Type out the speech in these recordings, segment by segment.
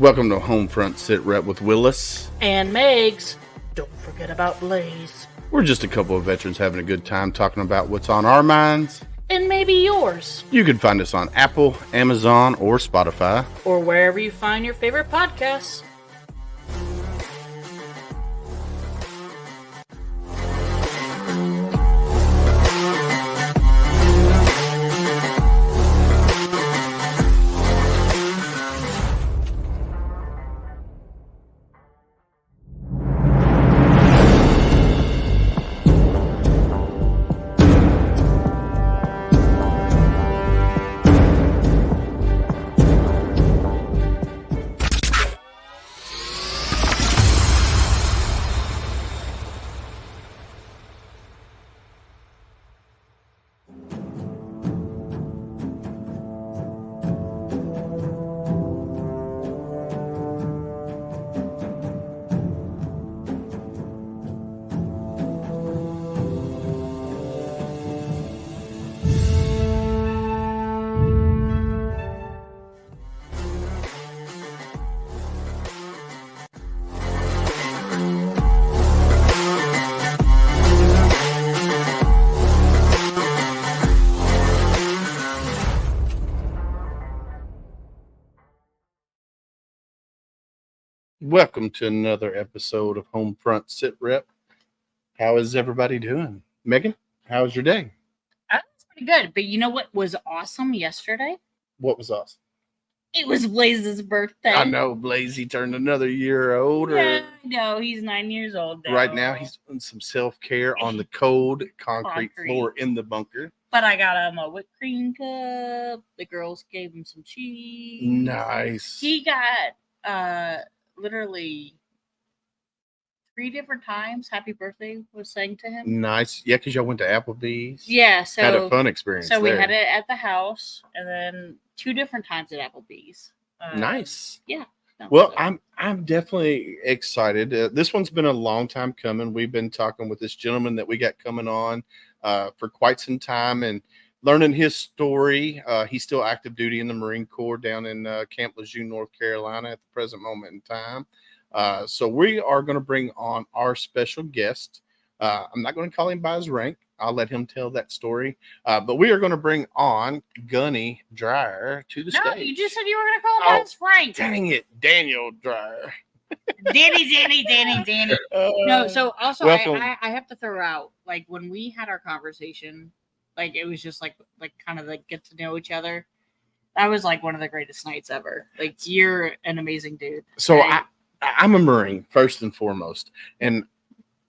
Welcome to HomeFront Sitrep with Willis. And Megs. Don't forget about Blaze. We're just a couple of veterans having a good time talking about what's on our minds. And maybe yours. You can find us on Apple, Amazon, or Spotify. Or wherever you find your favorite podcasts. Welcome to another episode of HomeFront Sitrep. How is everybody doing? Megan, how was your day? That was pretty good. But you know what was awesome yesterday? What was awesome? It was Blaze's birthday. I know, Blazy turned another year older. Yeah, I know. He's 9 years old now. Right now, he's doing some self-care on the cold concrete floor in the bunker. But I got him a whipped cream cup. The girls gave him some cheese. Nice. He got literally 3 different times happy birthday was sang to him. Nice. Yeah, because y'all went to Applebee's. Yeah, so had a fun experience. So we had it at the house and then 2 different times at Applebee's. Nice. Yeah. Well, I'm definitely excited. This one's been a long time coming. We've been talking with this gentleman that we got coming on for quite some time and learning his story. He's still active duty in the Marine Corps down in Camp Lejeune, North Carolina at the present moment in time. So we are going to bring on our special guest. I'm not going to call him by his rank. I'll let him tell that story. But we are going to bring on Gunny Draher to the stage. No, you just said you were going to call him by his rank. Dang it, Daniel Draher. Danny. No, so also I have to throw out, like, when we had our conversation, like, it was just like kind of like get to know each other. That was like one of the greatest nights ever. Like, you're an amazing dude. So I'm a Marine first and foremost, and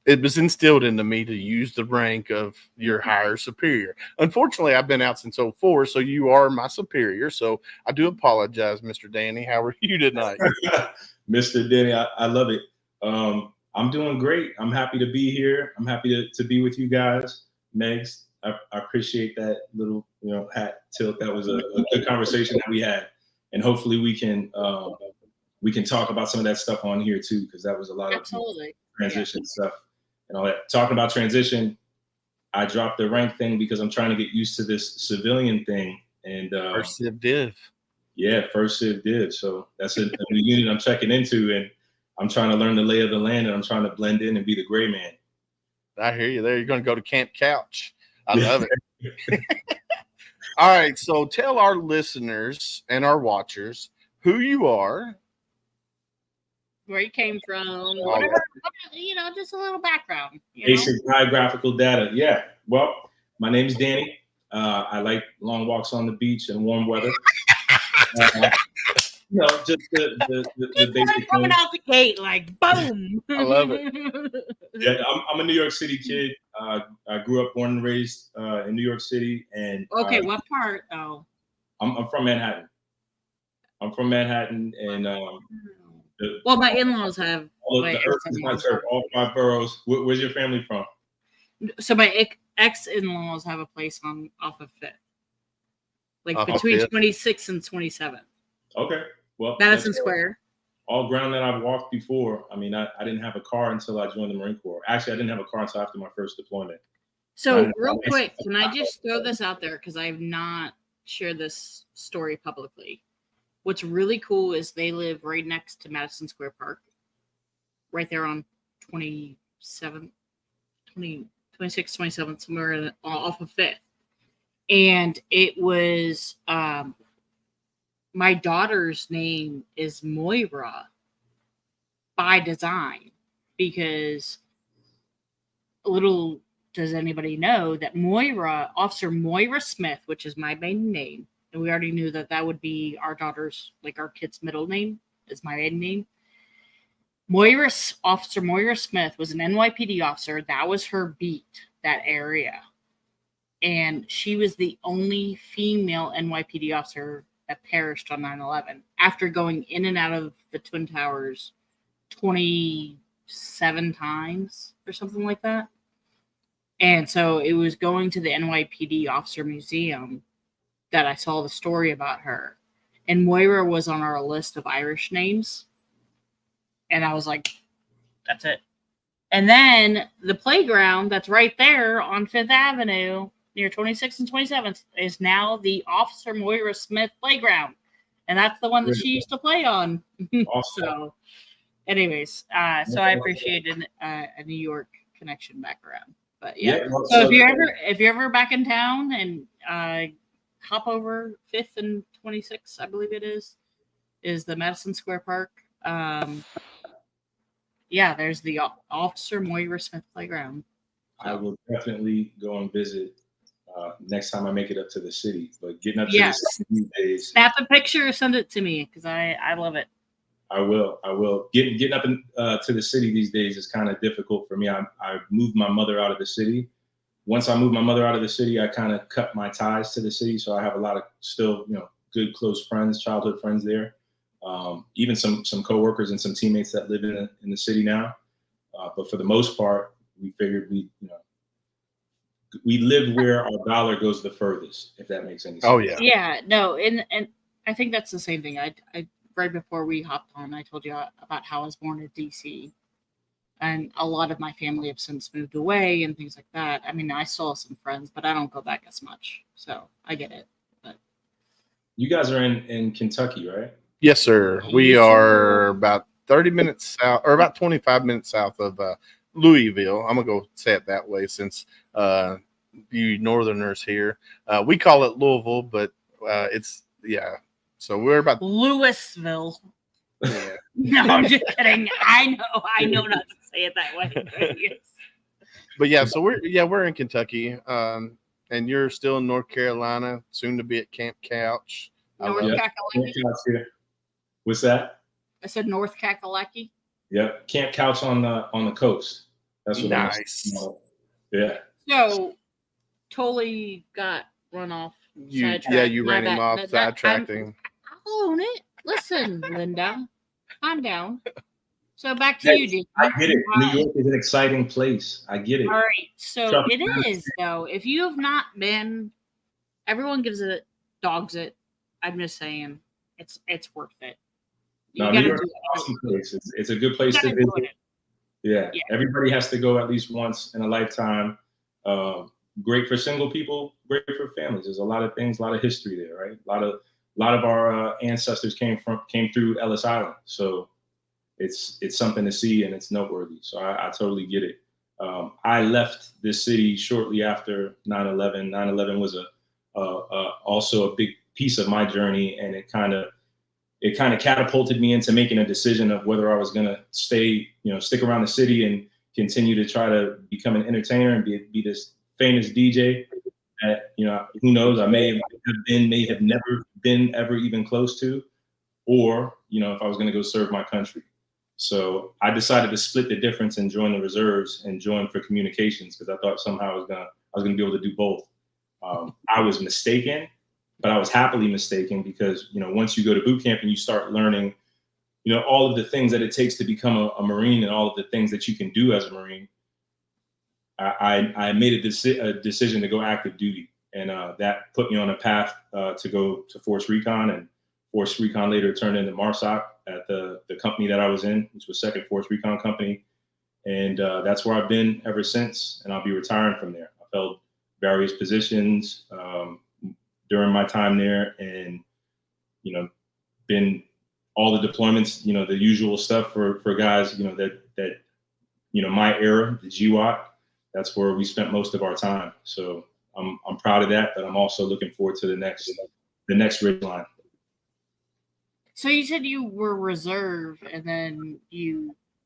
it was instilled into me to use the rank of your higher superior. Unfortunately, I've been out since 2004, so you are my superior. So I do apologize, Mr. Danny. How are you tonight? Mr. Danny, I love it. I'm doing great. I'm happy to be here. I'm happy to be with you guys. Megs, I appreciate that little hat tilt. That was a good conversation that we had, and hopefully we can talk about some of that stuff on here too, because that was a lot of transition stuff and all that. Talking about transition, I dropped the rank thing because I'm trying to get used to this civilian thing. And first Civ Div. Yeah, first Civ Div. So that's a new unit I'm checking into, and I'm trying to learn the lay of the land, and I'm trying to blend in and be the gray man. I hear you there. You're going to go to Camp Couch. I love it. All right, so tell our listeners and our watchers who you are, where you came from, whatever, just a little background. Basic biographical data. Yeah. Well, my name is Danny. I like long walks on the beach and warm weather. Just the basic coming out the gate, like boom. I love it. Yeah, I'm a New York City kid. I grew up, born and raised in New York City, and what part though? I'm from Manhattan. And my in-laws have. All all 5 boroughs. Where's your family from? So my ex-in-laws have a place off of 5th, like between 26th and 27th. Okay, well, Madison Square. All ground that I've walked before. I mean, I didn't have a car until I joined the Marine Corps. Actually, I didn't have a car until after my first deployment. So real quick, can I just throw this out there because I have not shared this story publicly? what's really cool is they live right next to Madison Square Park, right there on 27, 20, 26, 27, somewhere off of 5th. And it was, my daughter's name is Moira by design, because little does anybody know that Officer Moira Smith, which is my maiden name, and we already knew that that would be our daughter's, like our kid's middle name is my maiden name. Officer Moira Smith was an NYPD officer. That was her beat, that area. And she was the only female NYPD officer that perished on 9/11 after going in and out of the Twin Towers 27 times or something like that. And so it was going to the NYPD Officer Museum that I saw the story about her. And Moira was on our list of Irish names. And I was like, that's it. And then the playground that's right there on 5th Avenue near 26th and 27th is now the Officer Moira Smith playground. And that's the one that she used to play on. Awesome. So anyways, so I appreciated a New York connection back around. But yeah, so if you're ever back in town and hop over 5th and 26th, I believe it is the Madison Square Park. Yeah, there's the Officer Moira Smith playground. So. I will definitely go and visit next time I make it up to the city. But getting up to the city these days, snap a picture, send it to me because I love it. I will. Getting up to the city these days is kind of difficult for me. I moved my mother out of the city. Once I moved my mother out of the city, I kind of cut my ties to the city. So I have a lot of still, good close friends, childhood friends there. Even some coworkers and some teammates that live in the city now. But for the most part, we figured we live where our dollar goes the furthest, if that makes any sense. Oh yeah. Yeah, no, and I think that's the same thing. I right before we hopped on, I told you about how I was born in DC. And a lot of my family have since moved away and things like that. I mean, I still have some friends, but I don't go back as much. So I get it. But you guys are in Kentucky, right? Yes, sir. We are about 30 minutes south, or about 25 minutes south of Louisville. I'm going to go say it that way since you Northerners here. We call it Louisville, but it's, yeah. So we're about Louisville. Yeah. No, I'm just kidding. I know not to say it that way. But, yes. But yeah, so we're in Kentucky, and you're still in North Carolina, soon to be at Camp Couch. North Kakalaki. What's that? I said North Kakalaki. Yep, Camp Couch on the coast. That's what nice. Yeah. So totally got run off. You ran him off, sidetracking. I'll own it. Listen, Linda, calm down. So back to you, Jake. I get it. New York is an exciting place. I get it. All right. So it is, though. If you have not been, everyone gives it, dogs it. I'm just saying, it's worth it. New York is an awesome place. It's a good place to visit. Yeah. Everybody has to go at least once in a lifetime. Great for single people, great for families. There's a lot of things, a lot of history there, right? A lot of our ancestors came through Ellis Island, so it's something to see and it's noteworthy. So I totally get it. I left this city shortly after 9/11. 9/11 was also a big piece of my journey, and it kind of catapulted me into making a decision of whether I was going to stick around the city and continue to try to become an entertainer and be this famous DJ that, who knows, I may have never been ever even close to, or, if I was going to go serve my country. So I decided to split the difference and join the reserves and join for communications, because I thought somehow I was going to be able to do both. I was mistaken, but I was happily mistaken, because, once you go to boot camp and you start learning, all of the things that it takes to become a Marine and all of the things that you can do as a Marine, I made a decision to go active duty. And that put me on a path to go to Force Recon, and Force Recon later turned into MARSOC at the company that I was in, which was 2nd Force Recon Company. And that's where I've been ever since, and I'll be retiring from there. I've held various positions during my time there, and, been all the deployments, you know, the usual stuff for guys, you know, that you know, my era, the GWAT, that's where we spent most of our time. So I'm proud of that, but I'm also looking forward to the next ridge line. So you said you were reserve, and then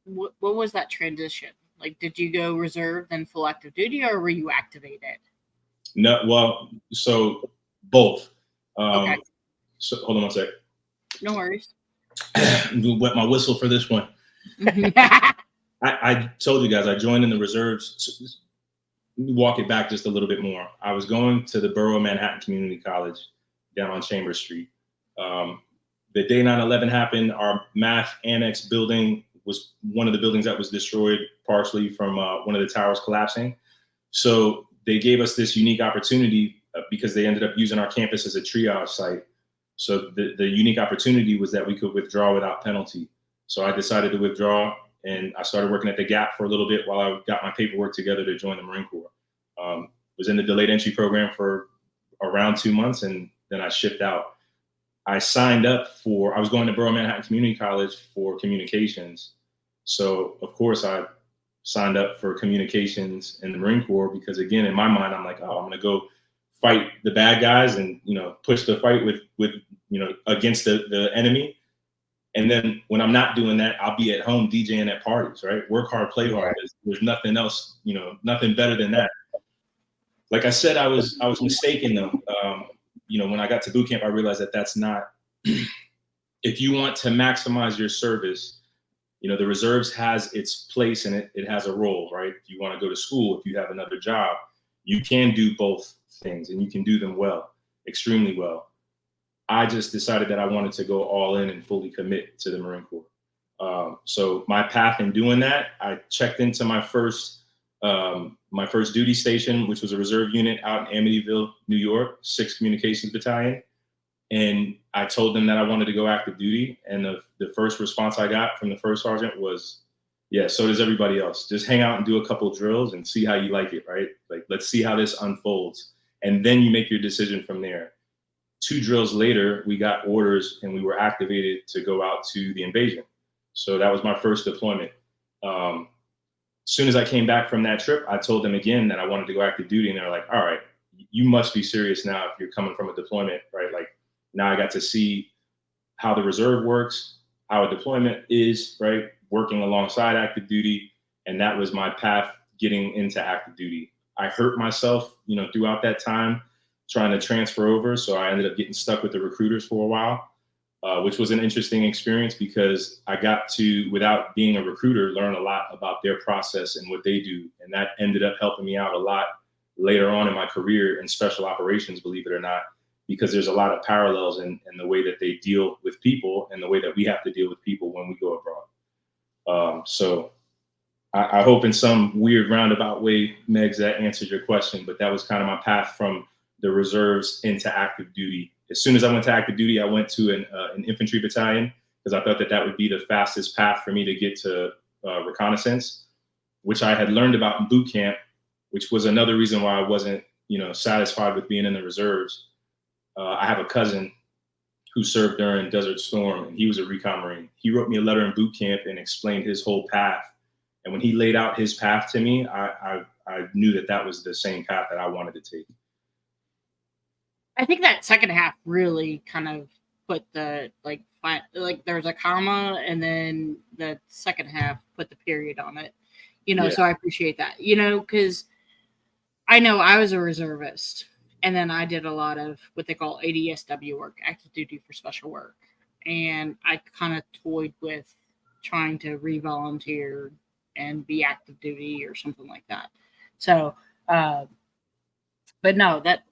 what was that transition? Like, did you go reserve, then full active duty, or were you activated? No, well, so both. Okay. So hold on one sec. No worries. Wet my whistle for this one. I told you guys I joined in the reserves. Walk it back just a little bit more. I was going to the Borough Manhattan Community College down on Chambers Street. The day 9/11 happened, our math annex building was one of the buildings that was destroyed partially from one of the towers collapsing. So they gave us this unique opportunity because they ended up using our campus as a triage site. So the unique opportunity was that we could withdraw without penalty. So I decided to withdraw, and I started working at the Gap for a little bit while I got my paperwork together to join the Marine Corps. Was in the delayed entry program for around 2 months, and then I shipped out. I signed up I was going to Borough Manhattan Community College for communications. So of course I signed up for communications in the Marine Corps because, again, in my mind, I'm like, oh, I'm going to go fight the bad guys and, you know, push the fight with, you know, against the enemy. And then when I'm not doing that, I'll be at home DJing at parties, right? Work hard, play hard. There's nothing else, you know, nothing better than that. Like I said, I was mistaken though. You know, when I got to boot camp, I realized that that's not, if you want to maximize your service, you know, the reserves has its place and it has a role, right? If you want to go to school, if you have another job, you can do both things and you can do them well, extremely well. I just decided that I wanted to go all in and fully commit to the Marine Corps. So my path in doing that, I checked into my first duty station, which was a reserve unit out in Amityville, New York, 6th Communications Battalion. And I told them that I wanted to go active duty. And the first response I got from the first sergeant was, yeah, so does everybody else. Just hang out and do a couple drills and see how you like it, right? Like, let's see how this unfolds. And then you make your decision from there. 2 drills later, we got orders and we were activated to go out to the invasion. So that was my first deployment. As soon as I came back from that trip, I told them again that I wanted to go active duty. And they're like, all right, you must be serious now if you're coming from a deployment, right? Like, now I got to see how the reserve works, how a deployment is, right? Working alongside active duty. And that was my path getting into active duty. I hurt myself, you know, throughout that time trying to transfer over. So I ended up getting stuck with the recruiters for a while, which was an interesting experience because I got to, without being a recruiter, learn a lot about their process and what they do. And that ended up helping me out a lot later on in my career in special operations, believe it or not, because there's a lot of parallels in the way that they deal with people and the way that we have to deal with people when we go abroad. So I hope in some weird roundabout way, Megs, that answered your question, but that was kind of my path from the reserves into active duty. As soon as I went to active duty, I went to an infantry battalion because I thought that would be the fastest path for me to get to reconnaissance, which I had learned about in boot camp, which was another reason why I wasn't, you know, satisfied with being in the reserves. I have a cousin who served during Desert Storm, and he was a recon Marine. He wrote me a letter in boot camp and explained his whole path. And when he laid out his path to me, I knew that was the same path that I wanted to take. I think that second half really kind of put the like there's a comma and then the second half put the period on it, you know. Yeah. So I appreciate that, you know, because I know I was a reservist and then I did a lot of what they call ADSW work, active duty for special work, and I kind of toyed with trying to re-volunteer and be active duty or something like that. So, but no, that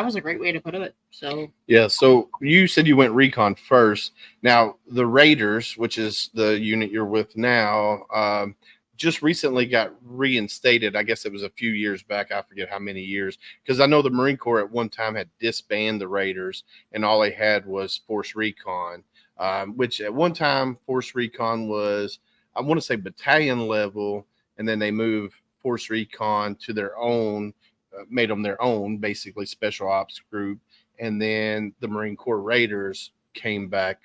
was a great way to put it. So yeah. So you said you went recon first. Now the Raiders, which is the unit you're with now, just recently got reinstated. I guess it was a few years back. I forget how many years, because I know the Marine Corps at one time had disbanded the Raiders, and all they had was Force Recon, which at one time Force Recon was, I want to say, battalion level, and then they moved Force Recon to their own. Made them their own, basically, special ops group. And then the Marine Corps Raiders came back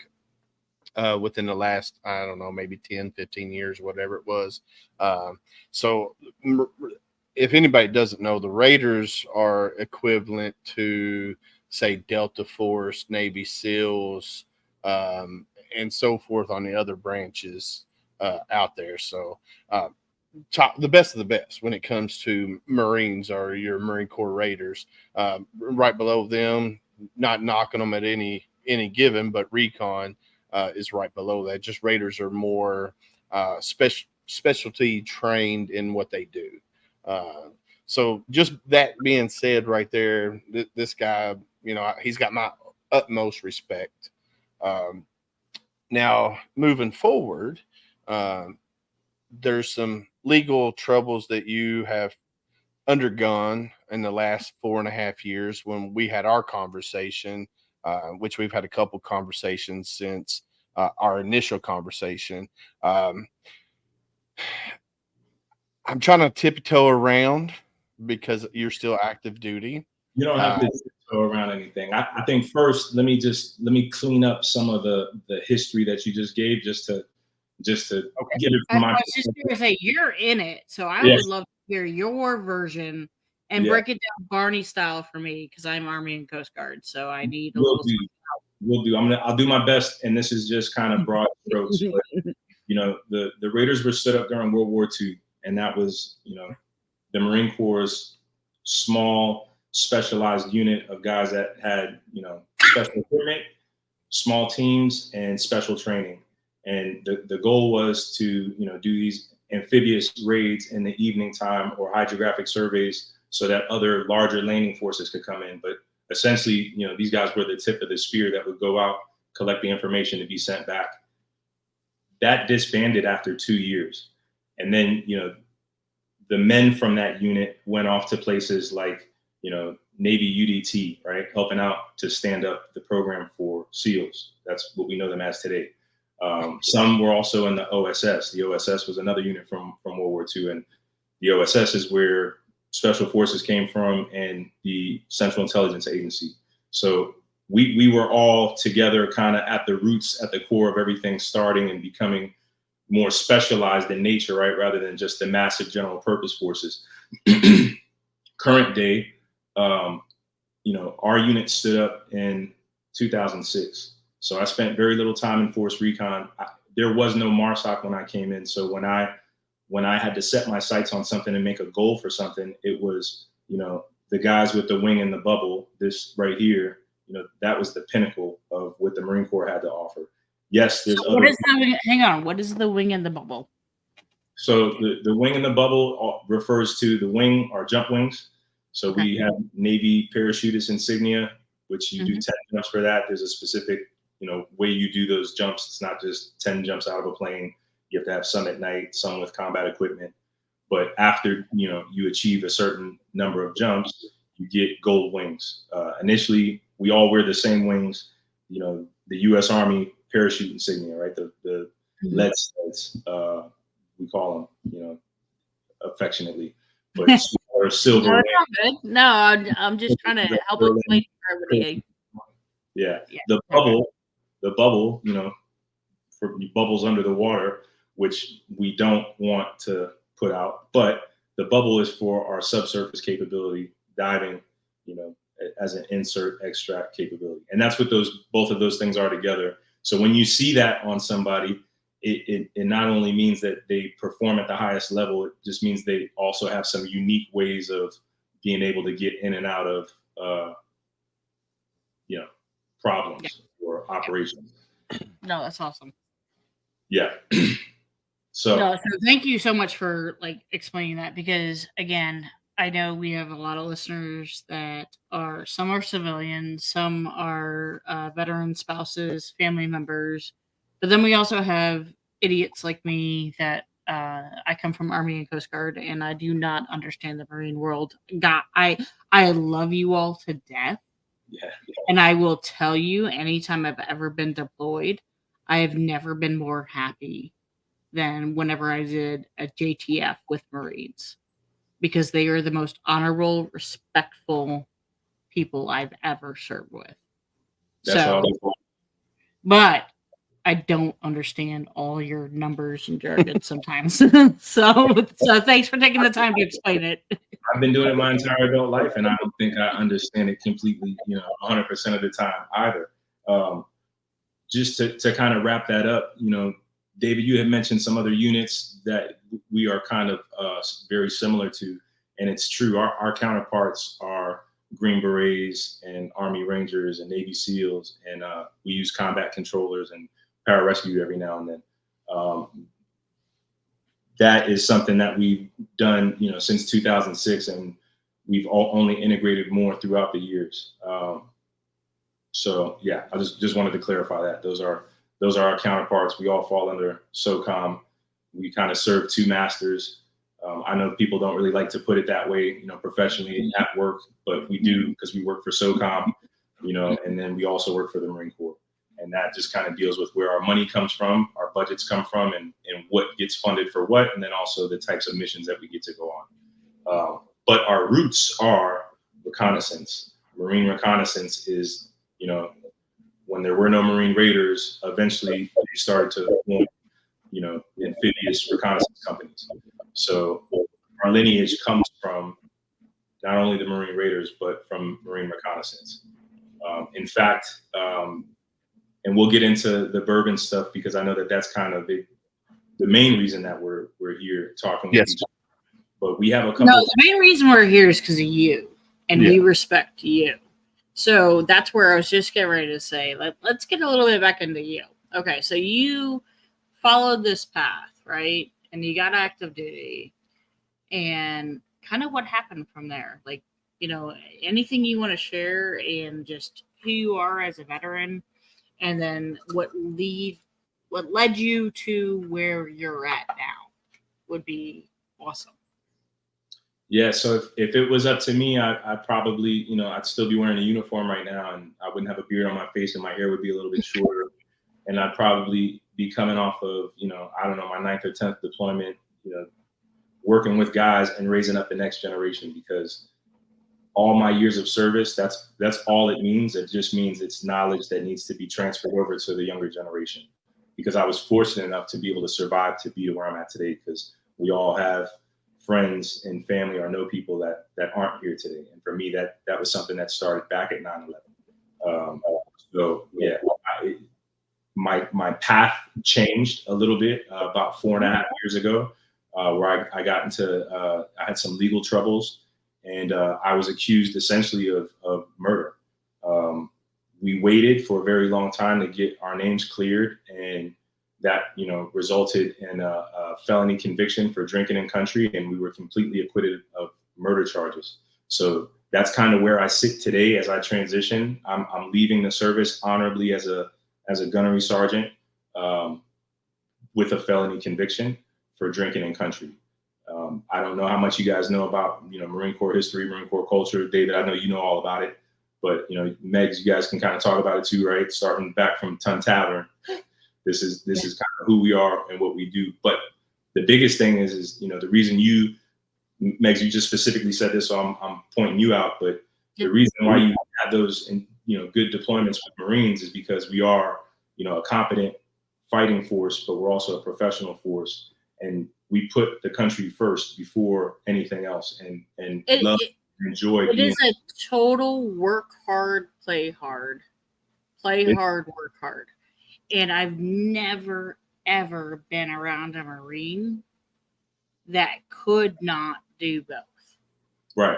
within the last, I don't know, maybe 10, 15 years, whatever it was. So if anybody doesn't know, the Raiders are equivalent to, say, Delta Force, Navy SEALs, and so forth on the other branches out there. So the best of the best when it comes to Marines or your Marine Corps Raiders. Right below them, not knocking them at any given, but Recon is right below that. Just Raiders are more specialty trained in what they do. So just that being said, right there, this guy, he's got my utmost respect. Now moving forward, there's some legal troubles that you have undergone in the last 4.5 years when we had our conversation, which we've had a couple conversations since our initial conversation. I'm trying to tiptoe around because you're still active duty. You don't have to tiptoe around anything. I think first, let me clean up some of the history that you just gave, just to okay. Get it from my. I was just going to say, you're in it, so I would love to hear your version and break it down Barney style for me, because I'm Army and Coast Guard, so I need a little. We'll do. I'll do my best, and this is just kind of broad strokes. But the Raiders were stood up during World War II, and that was the Marine Corps' small specialized unit of guys that had special equipment, small teams, and special training. And the goal was to do these amphibious raids in the evening time or hydrographic surveys so that other larger landing forces could come in. But essentially, these guys were the tip of the spear that would go out, collect the information to be sent back. That disbanded after 2 years. And then, the men from that unit went off to places like, Navy UDT, right? Helping out to stand up the program for SEALs. That's what we know them as today. Some were also in the OSS. The OSS was another unit from World War II. And the OSS is where Special Forces came from and the Central Intelligence Agency. So we were all together kind of at the roots, at the core of everything, starting and becoming more specialized in nature, right? Rather than just the massive general purpose forces. Current day, our unit stood up in 2006. So I spent very little time in Force Recon. There was no MARSOC when I came in. So when I had to set my sights on something and make a goal for something, it was, the guys with the wing and the bubble, this right here, that was the pinnacle of what the Marine Corps had to offer. Yes, there's so hang on, what is the wing and the bubble? So the wing and the bubble refers to the wing or jump wings. So we have Navy parachutist insignia, which you do 10 jumps for that. There's a specific, way you do those jumps. It's not just 10 jumps out of a plane. You have to have some at night, some with combat equipment. But after, you achieve a certain number of jumps, you get gold wings. Initially, we all wear the same wings, the U.S. Army parachute insignia, right? The lead studs, we call them, affectionately. But or silver. No, I'm just trying to help explain for everybody. Yeah. The bubble, for bubbles under the water, which we don't want to put out, but the bubble is for our subsurface capability, diving, as an insert extract capability. And that's what both of those things are together. So when you see that on somebody, it not only means that they perform at the highest level, it just means they also have some unique ways of being able to get in and out of, problems or operations. No, that's awesome. Yeah. So thank you so much for explaining that, because again, I know we have a lot of listeners that some are civilians, some are veteran spouses, family members, but then we also have idiots like me that I come from Army and Coast Guard, and I do not understand the Marine world. God, I love you all to death. Yeah. And I will tell you, anytime I've ever been deployed, I have never been more happy than whenever I did a JTF with Marines, because they are the most honorable, respectful people I've ever served with. That's all. but I don't understand all your numbers and jargon sometimes. so thanks for taking the time to explain it. I've been doing it my entire adult life, and I don't think I understand it completely, 100% of the time either. Just to kind of wrap that up, David, you had mentioned some other units that we are kind of very similar to, and it's true. Our counterparts are Green Berets and Army Rangers and Navy SEALs, and we use combat controllers and pararescue every now and then. That is something that we've done, since 2006, and we've only integrated more throughout the years. So yeah, I just wanted to clarify that those are our counterparts. We all fall under SOCOM. We kind of serve two masters. I know people don't really like to put it that way, professionally at work, but we do, because we work for SOCOM, and then we also work for the Marine Corps. And that just kind of deals with where our money comes from, our budgets come from, and what gets funded for what, and then also the types of missions that we get to go on. But our roots are reconnaissance. Marine reconnaissance is, when there were no Marine Raiders, eventually they started to form, amphibious reconnaissance companies. So our lineage comes from not only the Marine Raiders, but from Marine reconnaissance. In fact, and we'll get into the bourbon stuff, because I know that's kind of the main reason that we're here talking with each other. But we have a couple. No, the main reason we're here is because of you, and we respect you. So that's where I was just getting ready to say, let's get a little bit back into you. Okay, so you followed this path, right? And you got active duty, and kind of what happened from there. Like, anything you want to share, and just who you are as a veteran, and then what led you to where you're at now would be awesome. Yeah, so if it was up to me, I'd probably, I'd still be wearing a uniform right now, and I wouldn't have a beard on my face, and my hair would be a little bit shorter, and I'd probably be coming off of, I don't know, my 9th or 10th deployment, working with guys and raising up the next generation, because all my years of service, that's all it means. It just means it's knowledge that needs to be transferred over to the younger generation, because I was fortunate enough to be able to survive to be where I'm at today, because we all have friends and family or know people that aren't here today. And for me, that was something that started back at 9/11. So yeah, my path changed a little bit about 4.5 years ago, where I got into, I had some legal troubles, and I was accused essentially of murder. We waited for a very long time to get our names cleared, and that resulted in a felony conviction for drinking in country, and we were completely acquitted of murder charges. So that's kind of where I sit today as I transition. I'm leaving the service honorably as a gunnery sergeant with a felony conviction for drinking in country. I don't know how much you guys know about Marine Corps history, Marine Corps culture. David, I know you know all about it, but Megs, you guys can kind of talk about it too, right? Starting back from Ton Tavern. This is kind of who we are and what we do. But the biggest thing is the reason Megs, you just specifically said this, so I'm pointing you out. But the reason why you have those good deployments with Marines is because we are a competent fighting force, but we're also a professional force, and we put the country first before anything else, and enjoy. It is a total work hard, play hard, work hard. And I've never, ever been around a Marine that could not do both. Right.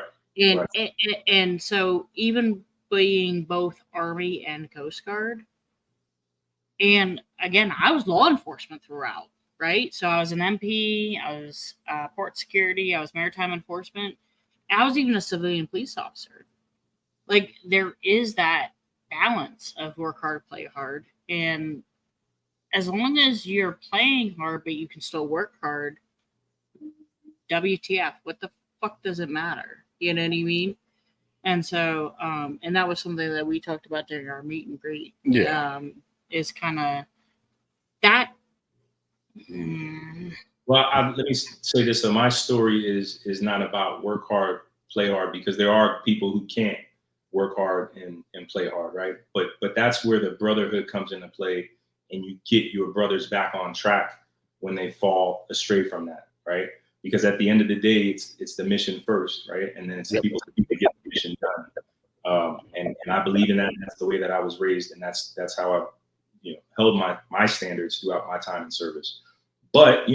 And so even being both Army and Coast Guard, and again, I was law enforcement throughout, right? So I was an MP, I was port security, I was maritime enforcement, I was even a civilian police officer. Like, there is that balance of work hard, play hard. And as long as you're playing hard, but you can still work hard, WTF, what the fuck does it matter? You know what I mean? And so, and that was something that we talked about during our meet and greet. Yeah. Is kind of that. Well, let me say this. So my story is not about work hard, play hard, because there are people who can't. work hard and play hard, right? But that's where the brotherhood comes into play, and you get your brothers back on track when they fall astray from that, right? Because at the end of the day, it's the mission first, right? And then it's the people to get the mission done. And I believe in that. And that's the way that I was raised, and that's how I, held my standards throughout my time in service. But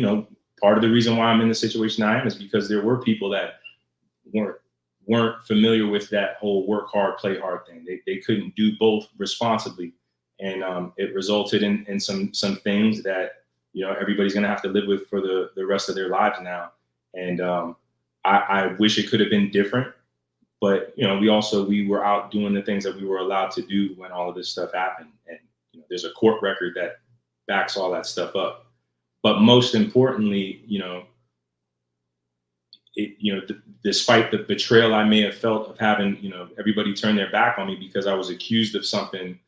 part of the reason why I'm in the situation I am is because there were people that weren't familiar with that whole work hard, play hard thing. They couldn't do both responsibly, and it resulted in some things that everybody's going to have to live with for the rest of their lives now. And I wish it could have been different, but we were out doing the things that we were allowed to do when all of this stuff happened, and there's a court record that backs all that stuff up. But most importantly, despite the betrayal I may have felt of having everybody turn their back on me because I was accused of something,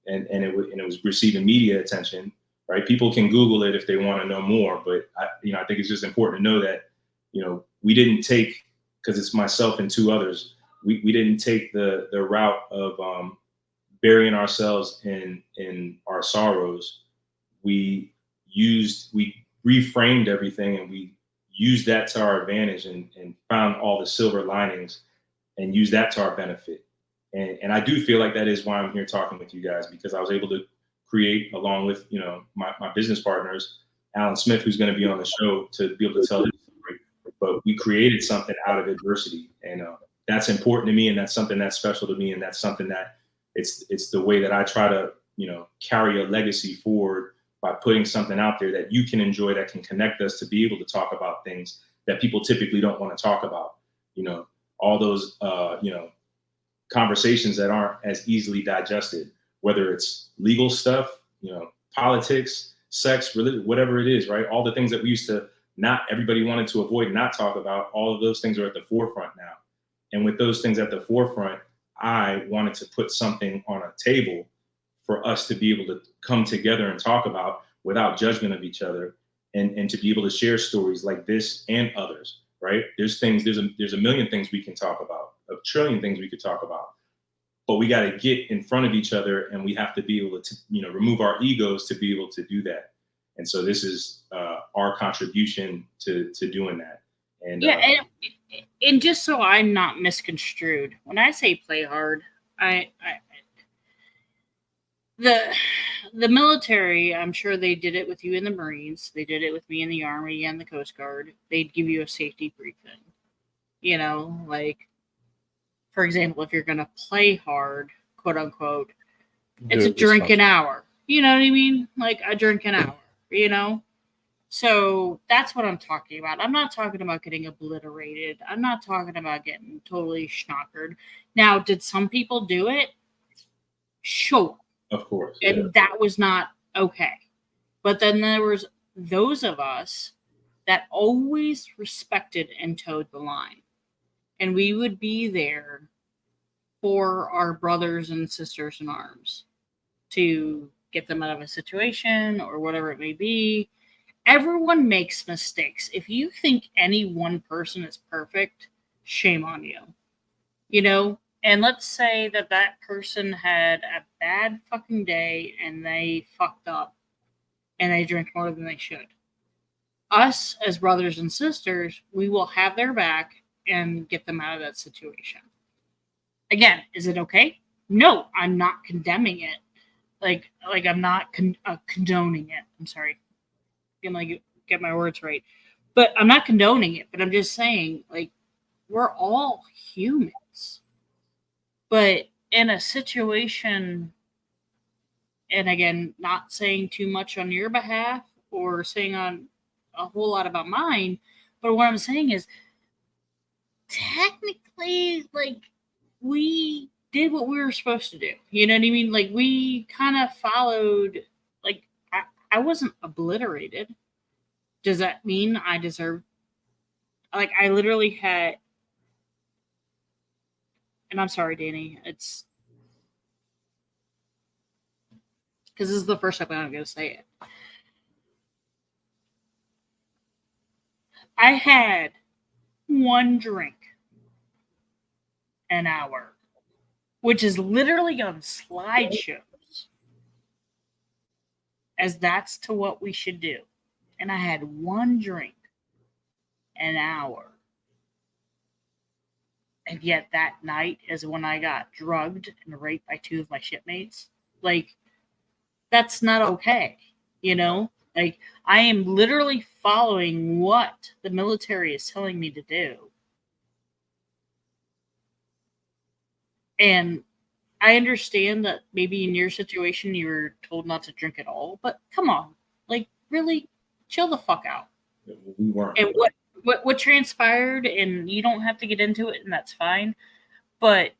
and it was receiving media attention. Right? People can Google it if they want to know more, but I think it's just important to know that we didn't take, because it's myself and two others, we didn't take the route of burying ourselves in our sorrows. We reframed everything, and we used that to our advantage, and found all the silver linings and used that to our benefit. And I do feel like that is why I'm here talking with you guys, because I was able to create, along with my business partners, Alan Smith, who's going to be on the show, to be able to tell his story. But we created something out of adversity, and that's important to me, and that's something that's special to me, and that's something that it's the way that I try to carry a legacy forward, by putting something out there that you can enjoy, that can connect us to be able to talk about things that people typically don't want to talk about. All those conversations that aren't as easily digested, whether it's legal stuff, politics, sex, religion, whatever it is, right? All the things that we used to not everybody wanted to avoid and not talk about, all of those things are at the forefront now. And with those things at the forefront, I wanted to put something on a table for us to be able to come together and talk about without judgment of each other, and to be able to share stories like this and others, right? There's a million things we can talk about, a trillion things we could talk about, but we got to get in front of each other, and we have to be able to, remove our egos to be able to do that. And so this is our contribution to doing that. And and just so I'm not misconstrued, when I say play hard, the military, I'm sure they did it with you in the Marines. They did it with me in the Army and the Coast Guard. They'd give you a safety briefing. Like, for example, if you're going to play hard, quote unquote, it's a drink an hour. You know what I mean? Like a drink an hour, So that's what I'm talking about. I'm not talking about getting obliterated. I'm not talking about getting totally schnockered. Now, did some people do it? Sure. Of course. And that was not okay. But then there was those of us that always respected and towed the line. And we would be there for our brothers and sisters in arms to get them out of a situation or whatever it may be. Everyone makes mistakes. If you think any one person is perfect, shame on you. And let's say that person had a bad fucking day and they fucked up and they drank more than they should. Us as brothers and sisters, we will have their back and get them out of that situation. Again, is it okay? No, I'm not condemning it. Like I'm not condoning it. I'm sorry. I'm going to get my words right. But I'm not condoning it. But I'm just saying, like, we're all humans. But in a situation, and again, not saying too much on your behalf or saying on a whole lot about mine, but what I'm saying is technically, like, we did what we were supposed to do. You know what I mean? Like, we kind of followed, like, I wasn't obliterated. Does that mean I deserve, like, I literally had, and I'm sorry, Danny, it's, because this is the first time I'm going to say it. I had one drink an hour which is literally on slideshows, as that's to what we should do. And I had one drink an hour. And yet that night is when I got drugged and raped by 2 of my shipmates. Like, that's not okay, you know? Like, I am literally following what the military is telling me to do. And I understand that maybe in your situation you were told not to drink at all, but come on, like, really chill the fuck out. We weren't. And what transpired, and you don't have to get into it, and that's fine. But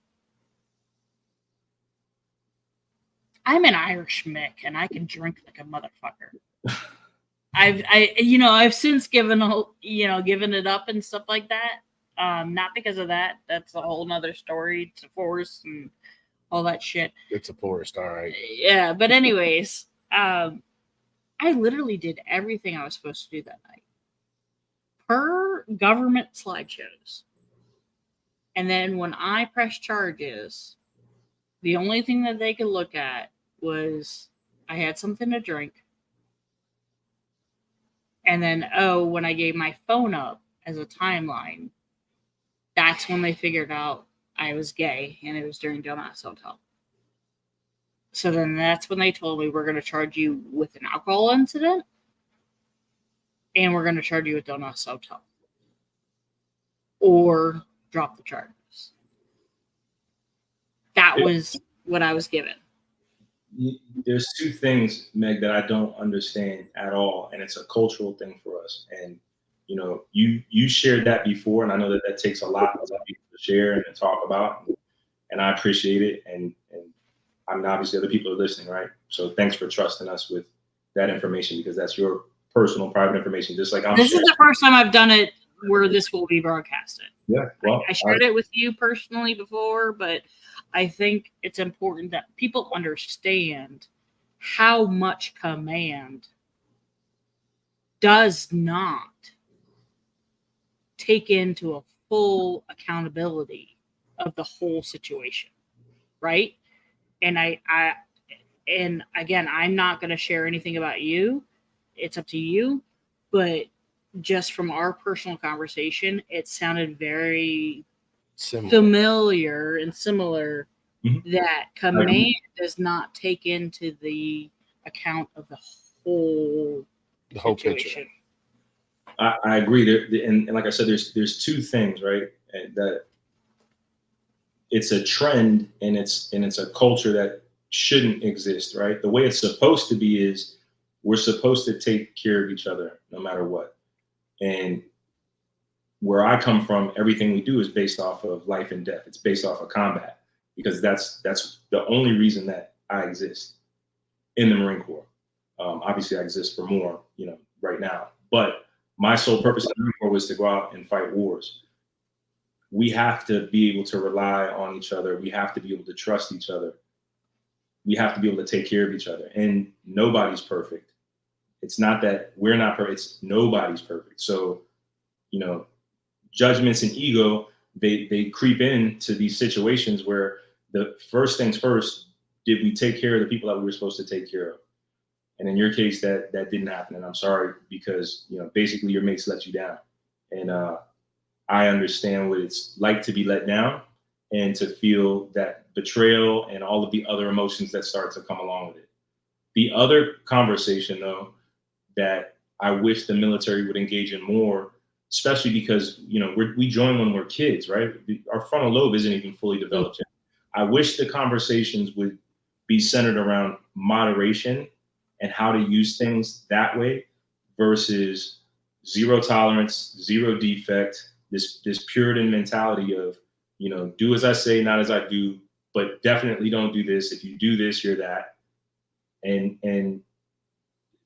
I'm an Irish Mick, and I can drink like a motherfucker. I've since given it up and stuff like that. Not because of that. That's a whole nother story. It's a force and all that shit. It's a forest, all right. Yeah, but anyways, I literally did everything I was supposed to do that night per government slideshows. And then when I pressed charges, the only thing that they could look at was I had something to drink. And then, when I gave my phone up as a timeline, that's when they figured out I was gay, and it was during Dumbass Hotel. So then that's when they told me, we're going to charge you with an alcohol incident, and we're going to charge you with Dumbass Hotel. Or drop the charges. That was what I was given. There's 2 things, Meg, that I don't understand at all, and it's a cultural thing for us. And you shared that before, and I know that takes a lot of people to share and to talk about, and I appreciate it. And I mean, obviously, other people are listening, right? So thanks for trusting us with that information, because that's your personal, private information. Just like this is the first time I've done it where this will be broadcasted. Yeah, well, I shared it with you personally before, but I think it's important that people understand how much command does not take into a full accountability of the whole situation, right? And and again, I'm not going to share anything about you. It's up to you, but just from our personal conversation, it sounded very familiar and similar. Mm-hmm. That command does not take into the account of the whole situation. Picture. I agree. And like I said, there's 2 things, right? And that it's a trend, and it's a culture that shouldn't exist, right? The way it's supposed to be is we're supposed to take care of each other no matter what. And where I come from, everything we do is based off of life and death. It's based off of combat, because that's the only reason that I exist in the Marine Corps. Obviously, I exist for more, right now. But my sole purpose in the Marine Corps was to go out and fight wars. We have to be able to rely on each other. We have to be able to trust each other. We have to be able to take care of each other. And nobody's perfect. It's not that we're not perfect. It's nobody's perfect. So, judgments and ego, they creep into these situations where the first things first, did we take care of the people that we were supposed to take care of? And in your case, that didn't happen. And I'm sorry, because, basically your mates let you down. And I understand what it's like to be let down and to feel that betrayal and all of the other emotions that start to come along with it. The other conversation, though, that I wish the military would engage in more, especially because, we join when we're kids, right? Our frontal lobe isn't even fully developed yet. I wish the conversations would be centered around moderation and how to use things that way versus zero tolerance, zero defect, this Puritan mentality of, do as I say, not as I do, but definitely don't do this. If you do this, you're that. And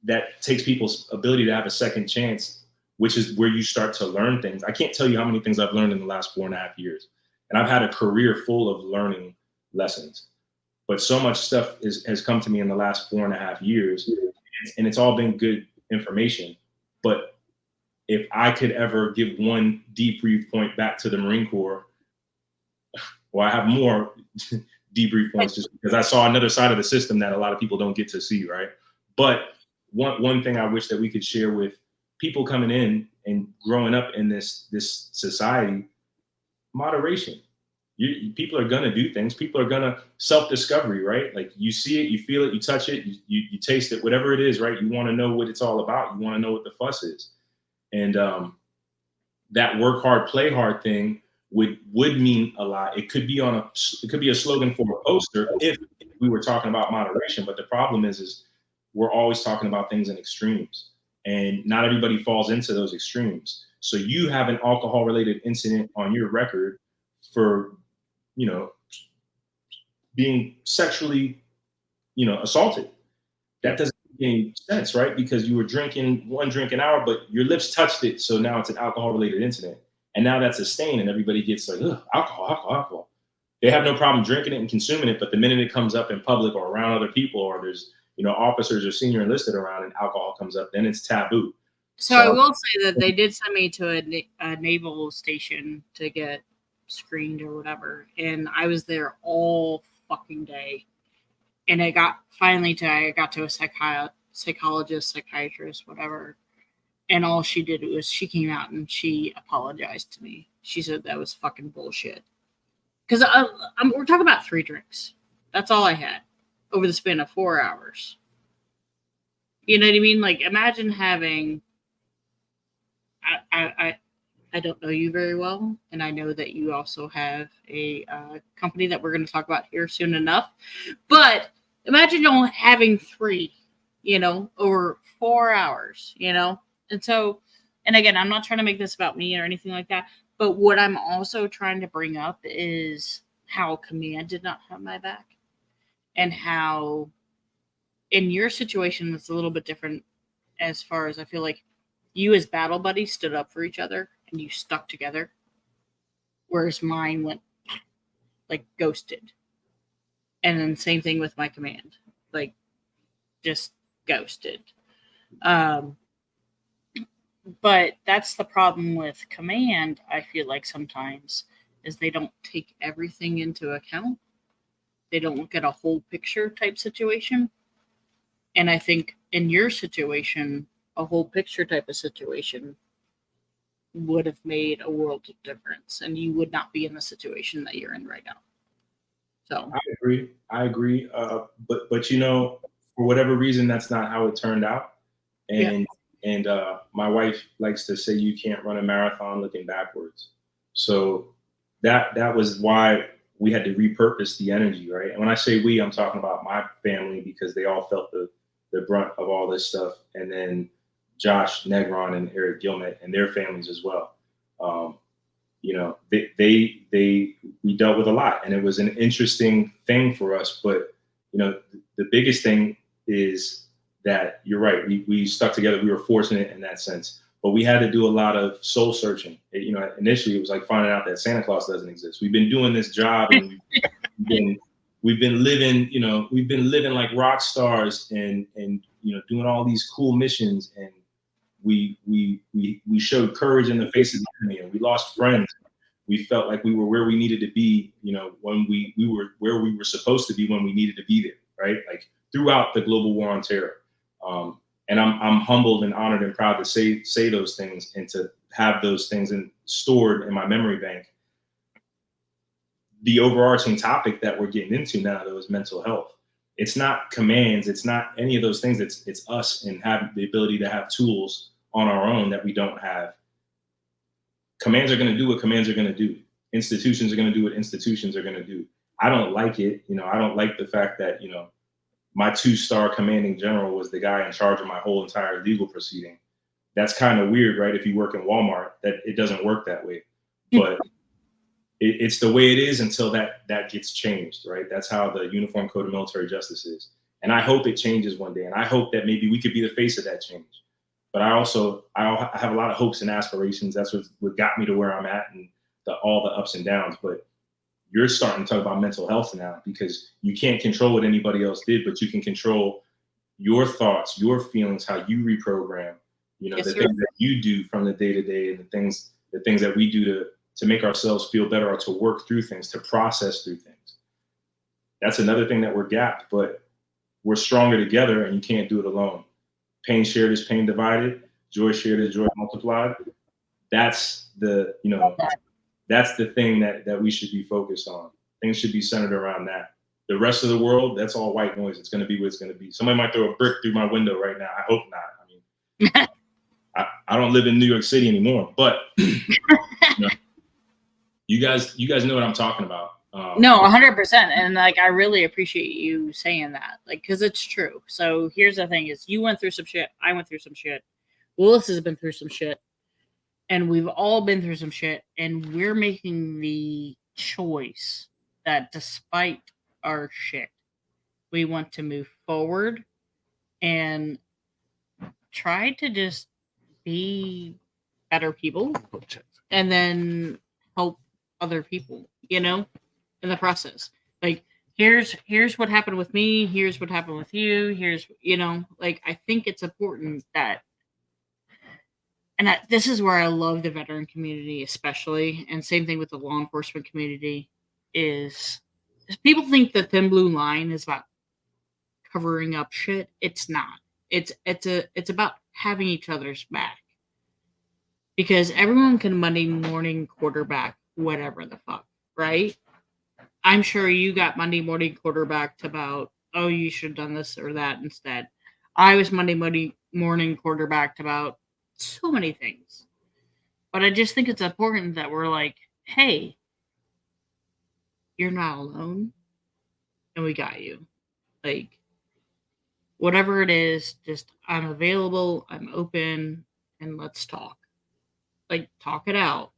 that takes people's ability to have a second chance, which is where you start to learn things. I can't tell you how many things I've learned in the last 4.5 years. And I've had a career full of learning lessons. But so much stuff has come to me in the last 4.5 years, and it's all been good information. But if I could ever give one debrief point back to the Marine Corps, well, I have more debrief points just because I saw another side of the system that a lot of people don't get to see, right? But one thing I wish that we could share with people coming in and growing up in this society, moderation. People are gonna do things. People are gonna self-discovery, right? Like you see it, you feel it, you touch it, you taste it, whatever it is, right? You want to know what it's all about. You want to know what the fuss is, and that work hard, play hard thing would mean a lot. It could be a slogan for a poster if we were talking about moderation. But the problem is we're always talking about things in extremes, and not everybody falls into those extremes. So you have an alcohol-related incident on your record for, being sexually, assaulted. That doesn't make any sense, right? Because you were drinking 1 drink an hour, but your lips touched it. So now it's an alcohol-related incident. And now that's a stain and everybody gets like, ugh, alcohol. They have no problem drinking it and consuming it. But the minute it comes up in public or around other people, or there's, officers or senior enlisted around and alcohol comes up, then it's taboo. So I will say that they did send me to a naval station to get screened or whatever. And I was there all fucking day. And I got to a psychologist, psychiatrist, whatever. And all she did was she came out and she apologized to me. She said that was fucking bullshit. Because we're talking about 3 drinks. That's all I had over the span of 4 hours. You know what I mean? Like, imagine having... I don't know you very well, and I know that you also have a company that we're going to talk about here soon enough. But imagine having 3, over 4 hours, And so, and again, I'm not trying to make this about me or anything like that, but what I'm also trying to bring up is how command did not have my back, and how in your situation it's a little bit different as far as I feel like you as battle buddies stood up for each other and you stuck together, whereas mine went like ghosted. And then same thing with my command, like just ghosted. But that's the problem with command, I feel like sometimes, is they don't take everything into account. They don't look at a whole picture type situation. And I think in your situation, a whole picture type of situation would have made a world of difference, and you would not be in the situation that you're in right now. So I agree. But for whatever reason, that's not how it turned out. And my wife likes to say you can't run a marathon looking backwards. So that was why we had to repurpose the energy, right? And when I say we, I'm talking about my family, because they all felt the brunt of all this stuff, and then Josh Negron and Eric Gilmet and their families as well. We dealt with a lot, and it was an interesting thing for us. But the biggest thing is that you're right. We stuck together. We were fortunate in that sense, but we had to do a lot of soul searching. Initially it was like finding out that Santa Claus doesn't exist. We've been doing this job, and we've been living like rock stars, and doing all these cool missions, and we showed courage in the face of the enemy, and we lost friends. We felt like we were where we needed to be, when we were where we were supposed to be when we needed to be there, right? Like throughout the global war on terror. And I'm humbled and honored and proud to say those things, and to have those things stored in my memory bank. The overarching topic that we're getting into now, though, is mental health. It's not commands. It's not any of those things. It's us, and have the ability to have tools on our own that we don't have. Commands are going to do what commands are going to do. Institutions are going to do what institutions are going to do. I don't like it. I don't like the fact that, my 2-star commanding general was the guy in charge of my whole entire legal proceeding. That's kind of weird, right? If you work in Walmart, that it doesn't work that way. But it's the way it is until that gets changed, right? That's how the Uniform Code of Military Justice is. And I hope it changes one day. And I hope that maybe we could be the face of that change. But I have a lot of hopes and aspirations. That's what got me to where I'm at, and all the ups and downs. But you're starting to talk about mental health now, because you can't control what anybody else did, but you can control your thoughts, your feelings, how you reprogram, the things that you do from the day to day, and the things that we do to make ourselves feel better, or to work through things, to process through things. That's another thing that we're gapped, but we're stronger together, and you can't do it alone. Pain shared is pain divided. Joy shared is joy multiplied. That's the, that's the thing that we should be focused on. Things should be centered around that. The rest of the world, that's all white noise. It's going to be what it's going to be. Somebody might throw a brick through my window right now. I hope not. I mean, I don't live in New York City anymore, but you guys know what I'm talking about. No, 100%. And like, I really appreciate you saying that, like, because it's true. So here's the thing: is you went through some shit. I went through some shit. Willis has been through some shit, and we've all been through some shit. And we're making the choice that, despite our shit, we want to move forward and try to just be better people, and then help other people, in the process. Like, here's what happened with me, here's what happened with you, here's, like, I think it's important that, and this is where I love the veteran community especially, and same thing with the law enforcement community, is people think the thin blue line is about covering up shit. It's not. It's about having each other's back. Because everyone can Monday morning quarterback whatever the fuck, right? I'm sure you got Monday morning quarterbacked about, oh, you should have done this or that instead. I was Monday morning quarterbacked about so many things. But I just think it's important that we're like, hey, you're not alone, and we got you. Like, whatever it is, just I'm available, I'm open, and let's talk. Like, talk it out.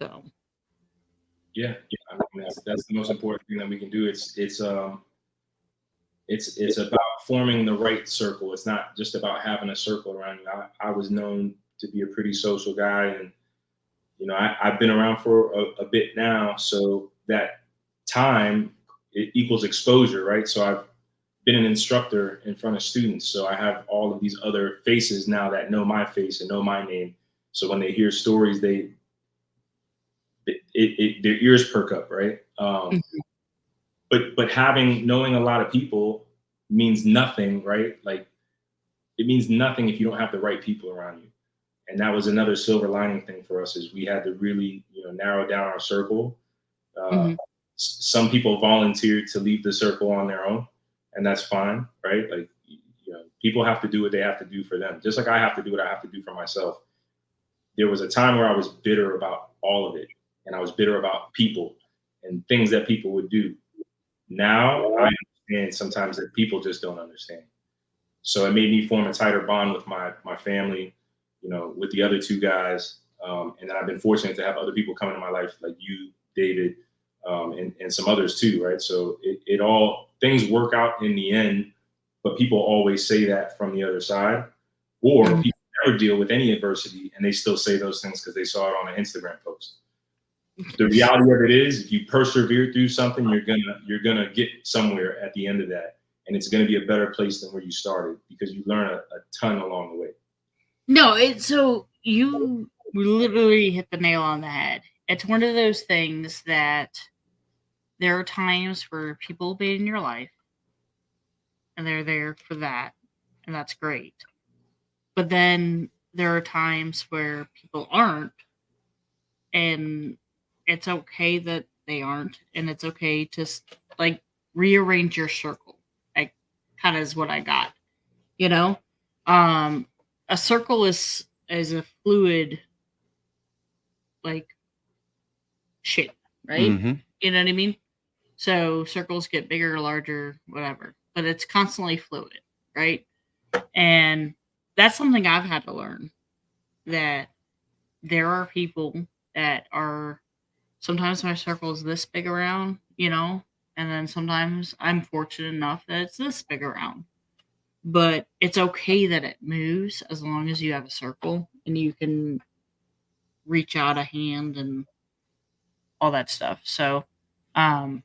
So. Yeah, I mean, that's the most important thing that we can do. It's about forming the right circle. It's not just about having a circle around you. I was known to be a pretty social guy, and I've been around for a bit now, so that time, it equals exposure, right? So I've been an instructor in front of students, so I have all of these other faces now that know my face and know my name. So when they hear stories, their ears perk up, right? But knowing a lot of people means nothing, right? Like, it means nothing if you don't have the right people around you. And that was another silver lining thing for us, is we had to really, narrow down our circle. Some people volunteered to leave the circle on their own, and that's fine, right? Like, people have to do what they have to do for them, just like I have to do what I have to do for myself. There was a time where I was bitter about all of it, and I was bitter about people and things that people would do. Now I understand sometimes that people just don't understand. So it made me form a tighter bond with my family, with the other two guys. And then I've been fortunate to have other people come into my life, like you, David, and some others too, right? So it all, things work out in the end, but people always say that from the other side, or people never deal with any adversity and they still say those things because they saw it on an Instagram post. The reality of it is, if you persevere through something, you're gonna get somewhere at the end of that, and it's gonna be a better place than where you started, because you learn a ton along the way. No, so you literally hit the nail on the head. It's one of those things that there are times where people will be in your life, and they're there for that, and that's great. But then there are times where people aren't, and it's okay that they aren't, and it's okay to like rearrange your circle. Like, kind of is what I got. A circle is a fluid, like, shape, right? You know what I mean? So circles get bigger, larger, whatever, but it's constantly fluid, right? And that's something I've had to learn, that there are people that are, sometimes my circle is this big around, and then sometimes I'm fortunate enough that it's this big around. But it's okay that it moves, as long as you have a circle and you can reach out a hand and all that stuff. So, again,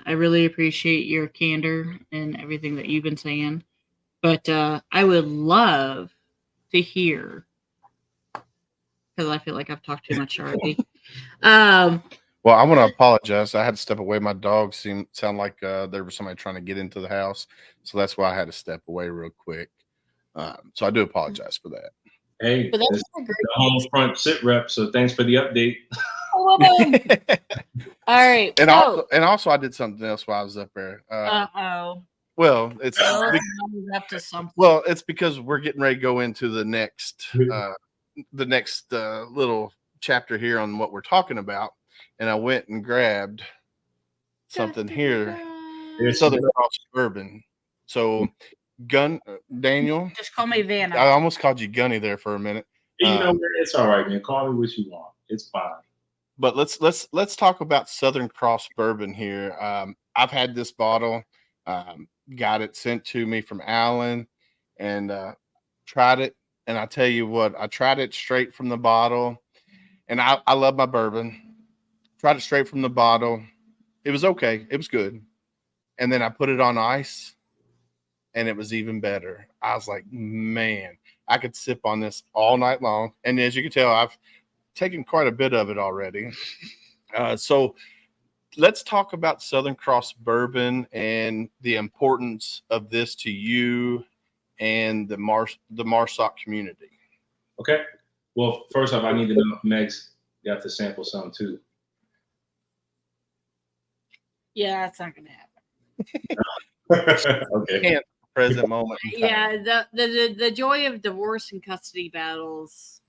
I really appreciate your candor and everything that you've been saying. But I would love to hear, because I feel like I've talked too much already. Well, I want to apologize. I had to step away. My dog sound like there was somebody trying to get into the house, so that's why I had to step away real quick. So I do apologize for that. Hey, But it's the HomeFront Sitrep, so thanks for the update. All right. And also, I did something else while I was up there. Well, it's it's because we're getting ready to go into the next little chapter here on what we're talking about, and I went and grabbed something here, Southern Cross Bourbon. So, Daniel, just call me Vanna. I almost called you Gunny there for a minute. You know, it's all right, man. Call me what you want. It's fine. But let's talk about Southern Cross Bourbon here. I've had this bottle, got it sent to me from Alan, and tried it. And I tell you what, I tried it straight from the bottle, and I love my bourbon. Tried it straight from the bottle. It was okay. It was good. And then I put it on ice, and it was even better. I was like, man, I could sip on this all night long. And as you can tell, I've taken quite a bit of it already. So let's talk about Southern Cross Bourbon and the importance of this to you and the MARSOC community. Okay. Well, first off, I need to know if Meg's got to sample some too. Yeah, that's not going to happen. Okay. Present moment. Yeah, the joy of divorce and custody battles.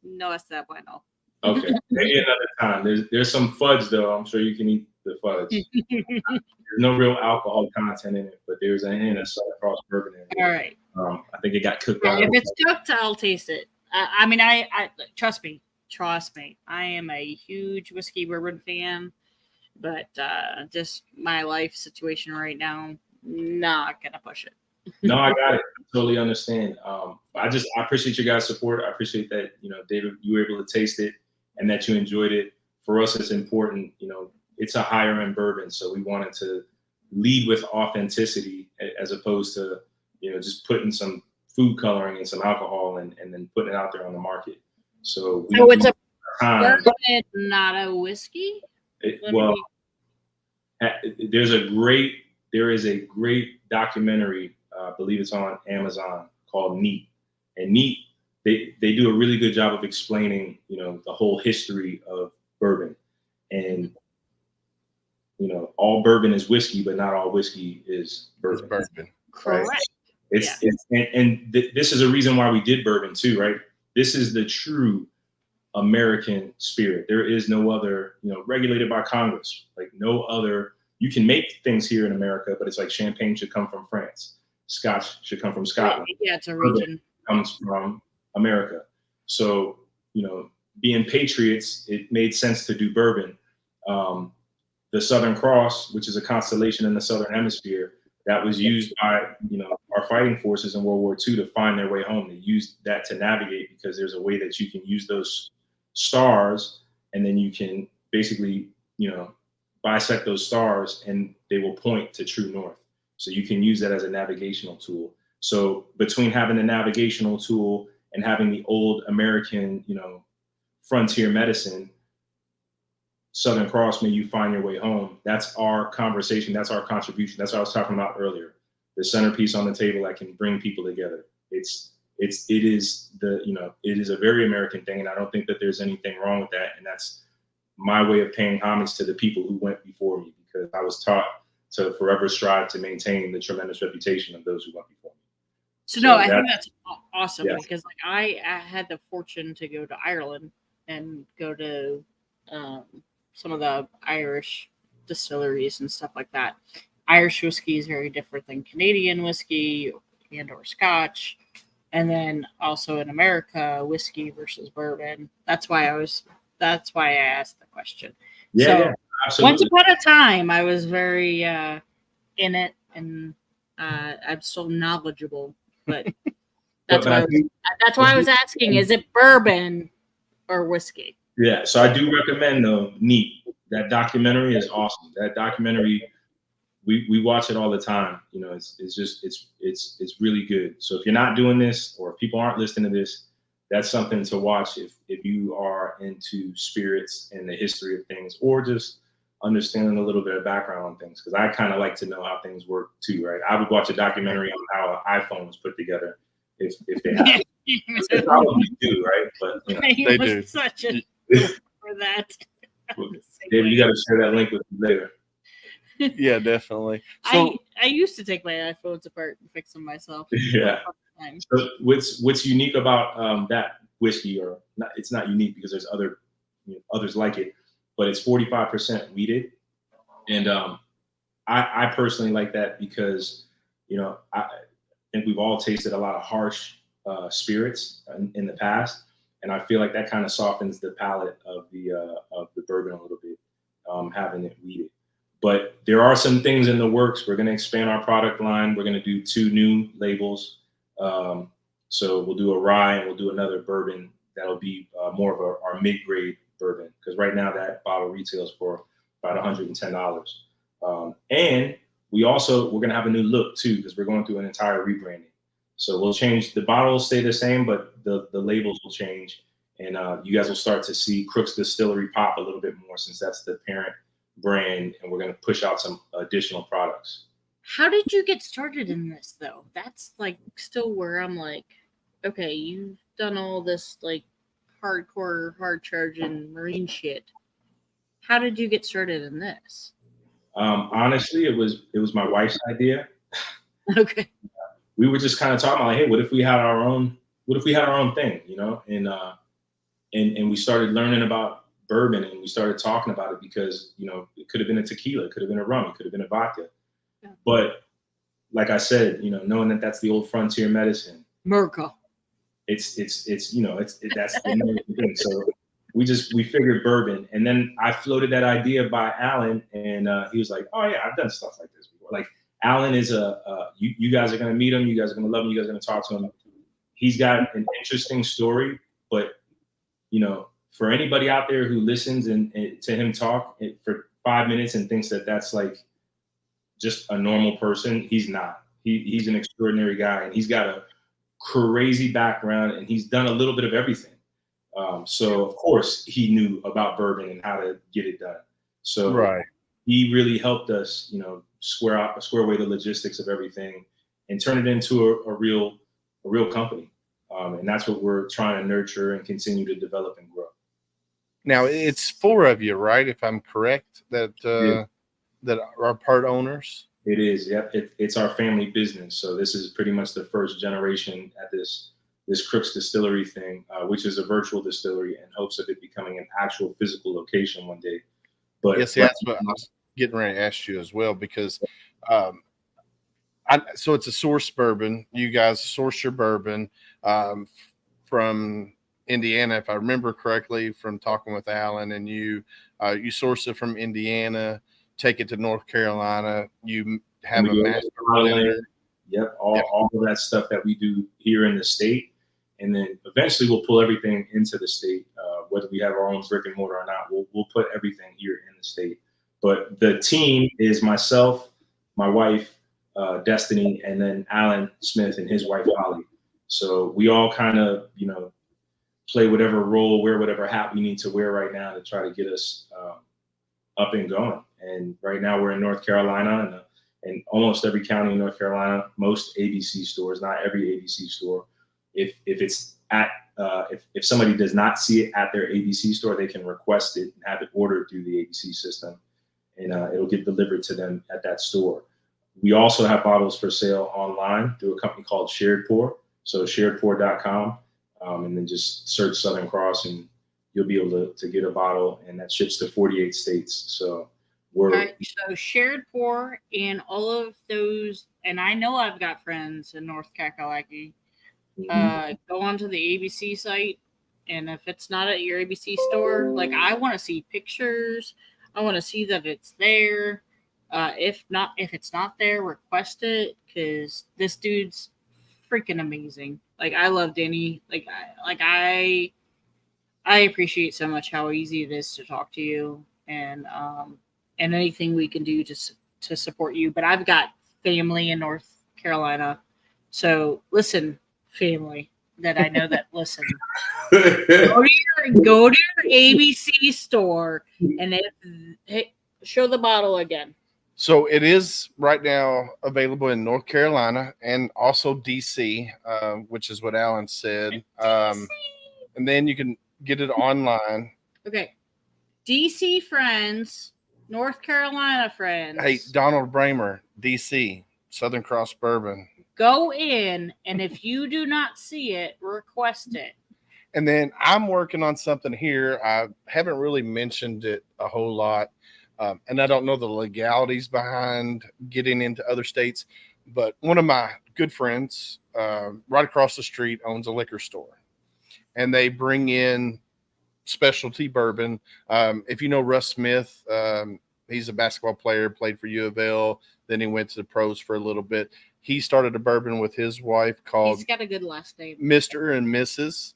No está bueno. Okay, maybe another time. There's some fudge though. I'm sure you can eat the fudge. There's no real alcohol content in it, but there's a hint of Southern Cross Bourbon in it. All right. I think it got cooked. If it's cooked, I'll taste it. I mean, I trust me. I am a huge whiskey bourbon fan, but just my life situation right now, not gonna push it. No, I got it. I totally understand. I appreciate your guys' support. I appreciate that, David, you were able to taste it and that you enjoyed it. For us, it's important. It's a higher end bourbon, so we wanted to lead with authenticity as opposed to, just putting some food coloring and some alcohol and then putting it out there on the market. So it's a bourbon, not a whiskey. There is a great documentary. I believe it's on Amazon called Neat, and Neat they do a really good job of explaining the whole history of bourbon, and all bourbon is whiskey, but not all whiskey is bourbon. Correct. Right? This is a reason why we did bourbon too, right? This is the true American spirit. There is no other, regulated by Congress, like no other. You can make things here in America, but it's like champagne should come from France. Scotch should come from Scotland. Yeah, it's a region. Comes from America. So, being patriots, it made sense to do bourbon. The Southern Cross, which is a constellation in the Southern Hemisphere, that was used by, our fighting forces in World War II to find their way home. They used that to navigate because there's a way that you can use those stars and then you can basically, bisect those stars and they will point to true north. So you can use that as a navigational tool. So between having a navigational tool and having the old American, frontier medicine, Southern Cross, may you find your way home. That's our conversation. That's our contribution. That's what I was talking about earlier. The centerpiece on the table that can bring people together. It is a very American thing. And I don't think that there's anything wrong with that. And that's my way of paying homage to the people who went before me, because I was taught to forever strive to maintain the tremendous reputation of those who went before me. So I think that's awesome, because I had the fortune to go to Ireland and go to some of the Irish distilleries and stuff like that. Irish whiskey is very different than Canadian whiskey and or Scotch. And then also in America, whiskey versus bourbon. That's why I asked the question. Yeah, absolutely. Once upon a time, I was very in it, and I'm still knowledgeable. But that's why I was asking: is it bourbon or whiskey? Yeah, so I do recommend though Neat. That documentary is awesome. That documentary, we watch it all the time. It's really good. So if you're not doing this, or if people aren't listening to this, that's something to watch if you are into spirits and the history of things, or just understanding a little bit of background on things. Because I kind of like to know how things work too, right? I would watch a documentary on how an iPhone was put together if they have. They probably do, right? But they do. Such a for that. David, you got to share that link with me later. Yeah, definitely. So I used to take my iPhones apart and fix them myself. Yeah. So what's unique about that whiskey, or not, it's not unique because there's others like it, but it's 45% wheated, and I personally like that because I think we've all tasted a lot of harsh spirits in the past, and I feel like that kind of softens the palate of the bourbon a little bit, having it wheated. But there are some things in the works. We're going to expand our product line. We're going to do 2 new labels. So we'll do a rye and we'll do another bourbon that'll be more of our mid-grade bourbon, because right now that bottle retails for about $110. And we're going to have a new look too, because we're going through an entire rebranding. So we'll change, the bottle will stay the same, but the labels will change. And you guys will start to see Crooks Distillery pop a little bit more, since that's the parent brand, and we're going to push out some additional products. How did you get started in this though? That's like still where I'm like, okay, you've done all this like hardcore, hard charging Marine shit. How did you get started in this? Honestly, it was my wife's idea. Okay. We were just kind of talking about, hey, what if we had our own thing, and we started learning about bourbon, and we started talking about it because, it could have been a tequila, it could have been a rum, it could have been a vodka. Yeah. But like I said, knowing that that's the old frontier medicine. Merca. It's that's the thing. So we figured bourbon, and then I floated that idea by Alan, and he was like, oh yeah, I've done stuff like this before. Like, Alan is you guys are going to meet him, you guys are going to love him, you guys are going to talk to him. He's got an interesting story, but for anybody out there who listens and to him talk for 5 minutes and thinks that that's like just a normal person, he's not. He's an extraordinary guy, and he's got a crazy background, and he's done a little bit of everything. So of course he knew about bourbon and how to get it done. So right. He really helped us, square away the logistics of everything and turn it into a real company. And that's what we're trying to nurture and continue to develop and grow. Now it's 4 of you, right? If I'm correct, that are part owners. It is. Yep. It's our family business. So this is pretty much the first generation at this Crooks Distillery thing, which is a virtual distillery, in hopes of it becoming an actual physical location one day. But yes, that's what I was getting ready to ask you as well, because so it's a source bourbon. You guys source your bourbon from Indiana, if I remember correctly, from talking with Alan, and you source it from Indiana, take it to North Carolina. You have a master blender. Yep, all of that stuff that we do here in the state, and then eventually we'll pull everything into the state. Whether we have our own brick and mortar or not, we'll put everything here in the state. But the team is myself, my wife, Destiny, and then Alan Smith and his wife Holly. So we all kind of play whatever role, wear whatever hat we need to wear right now to try to get us up and going. And right now we're in North Carolina, and almost every county in North Carolina, most ABC stores, not every ABC store. If it's at if somebody does not see it at their ABC store, they can request it and have it ordered through the ABC system, and it'll get delivered to them at that store. We also have bottles for sale online through a company called Shared Pour. So sharedpour.com, and then just search Southern Cross, and you'll be able to get a bottle, and that ships to 48 states. So so Shared Pour and all of those, and I know I've got friends in North Kakalaki. Go onto the ABC site, and if it's not at your ABC store, like, I want to see pictures. I want to see that it's there. If it's not there, request it, because this dude's freaking amazing. Like, I love Danny. I appreciate so much how easy it is to talk to you, and anything we can do to support you. But I've got family in North Carolina, so listen, family, that I know that listen. Go to your ABC store and show the bottle again. So it is right now available in North Carolina and also DC, which is what Alan said. And then you can get it online. Okay. DC friends, North Carolina friends. Hey, Donald Bramer, DC, Southern Cross Bourbon. Go in, and if you do not see it, request it. And then I'm working on something here. I haven't really mentioned it a whole lot. And I don't know the legalities behind getting into other states. But one of my good friends right across the street owns a liquor store. And they bring in specialty bourbon. If you know Russ Smith, he's a basketball player, played for U of L. Then he went to the pros for a little bit. He started a bourbon with his wife called He's got a good last name. Mr. and Mrs.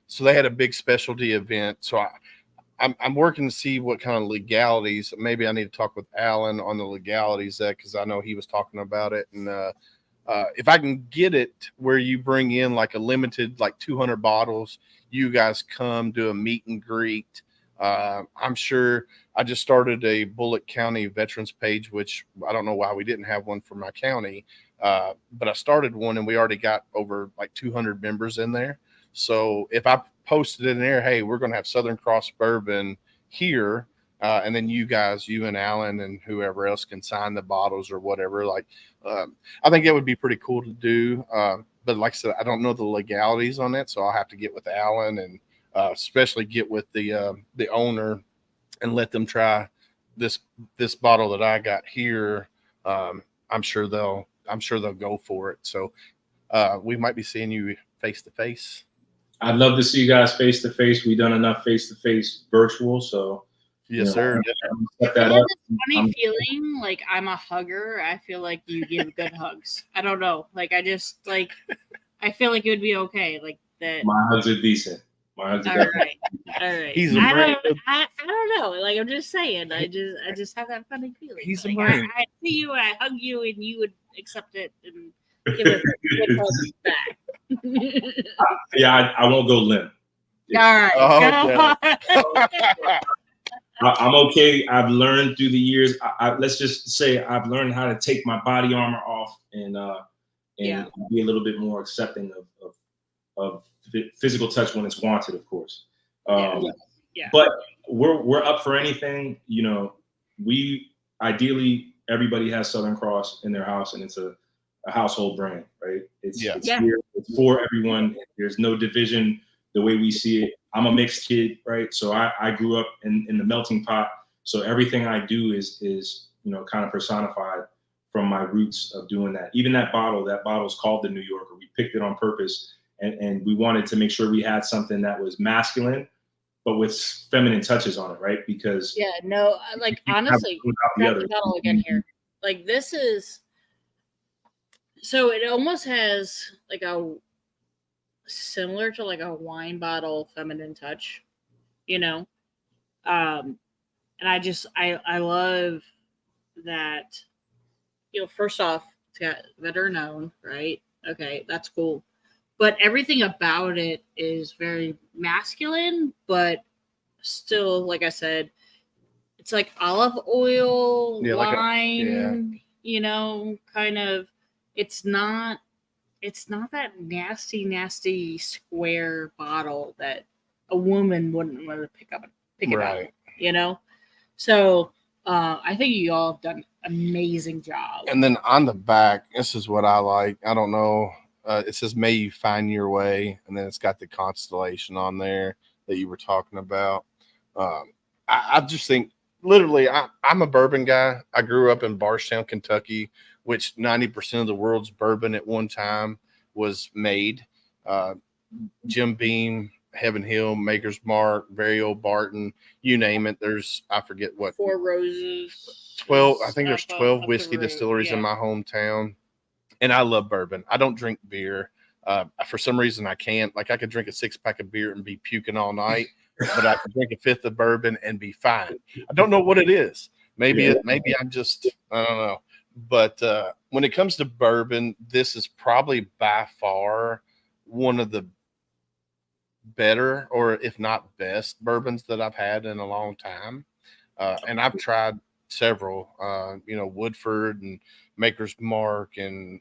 So they had a big specialty event. So I'm working to see what kind of legalities. Maybe I need to talk with Alan on the legalities because I know he was talking about it. And if I can get it where you bring in like a limited, like 200 bottles, you guys come do a meet and greet. I'm sure I just started a Bullitt County Veterans page, which I don't know why we didn't have one for my county. But I started one and we already got over like 200 members in there. So if I posted in there, hey, we're going to have Southern Cross Bourbon here, and then you and Alan and whoever else can sign the bottles or whatever. Like, I think that would be pretty cool to do. But like I said, I don't know the legalities on that, so I'll have to get with Alan and especially get with the owner and let them try this bottle that I got here. I'm sure they'll go for it. So we might be seeing you face to face. I'd love to see you guys face to face. We've done enough face to face virtual, so yes, sir. Set that up. Funny feeling like I'm a hugger. I feel like you give good hugs. I don't know. Like I just like I feel like it would be okay. Like that. My hugs are decent. My hugs are all right. He's I don't know. Like I'm just saying. I just have that funny feeling. He's like, a brain. I see you. I hug you, and you would accept it and give it good hugs back. Yeah, I won't go limp. All right. I'm okay. I've learned through the years. Let's just say I've learned how to take my body armor off and be a little bit more accepting of physical touch when it's wanted, of course. But we're up for anything. You know, we ideally everybody has Southern Cross in their house, and it's a household brand, right? It's here. It's for everyone. There's no division the way we see it. I'm a mixed kid, right? So I grew up in the melting pot. So everything I do is kind of personified from my roots of doing that. Even that bottle's called the New Yorker. We picked it on purpose, and we wanted to make sure we had something that was masculine, but with feminine touches on it, right? Because like honestly, grab the bottle again here. Like this is. So it almost has like similar to like a wine bottle feminine touch, and I love that, first off, it's got veteran owned, right? Okay, that's cool. But everything about it is very masculine, but still, like I said, it's like olive oil, wine, kind of. It's not that nasty square bottle that a woman wouldn't want to pick it up, So I think you all have done an amazing job. And then on the back, this is what I like. I don't know. It says, "May you find your way," and then it's got the constellation on there that you were talking about. I just think, literally, I'm a bourbon guy. I grew up in Bardstown, Kentucky, which 90% of the world's bourbon at one time was made. Jim Beam, Heaven Hill, Maker's Mark, Very Old Barton, you name it. There's, I forget what. Four Roses. 12. I think there's 12 whiskey distilleries in my hometown. And I love bourbon. I don't drink beer. For some reason, I can't. Like, I could drink a 6-pack of beer and be puking all night, but I could drink a 5th of bourbon and be fine. I don't know what it is. Maybe I'm just, I don't know. But when it comes to bourbon, this is probably by far one of the better, or if not best, bourbons that I've had in a long time. And I've tried several, Woodford and Maker's Mark and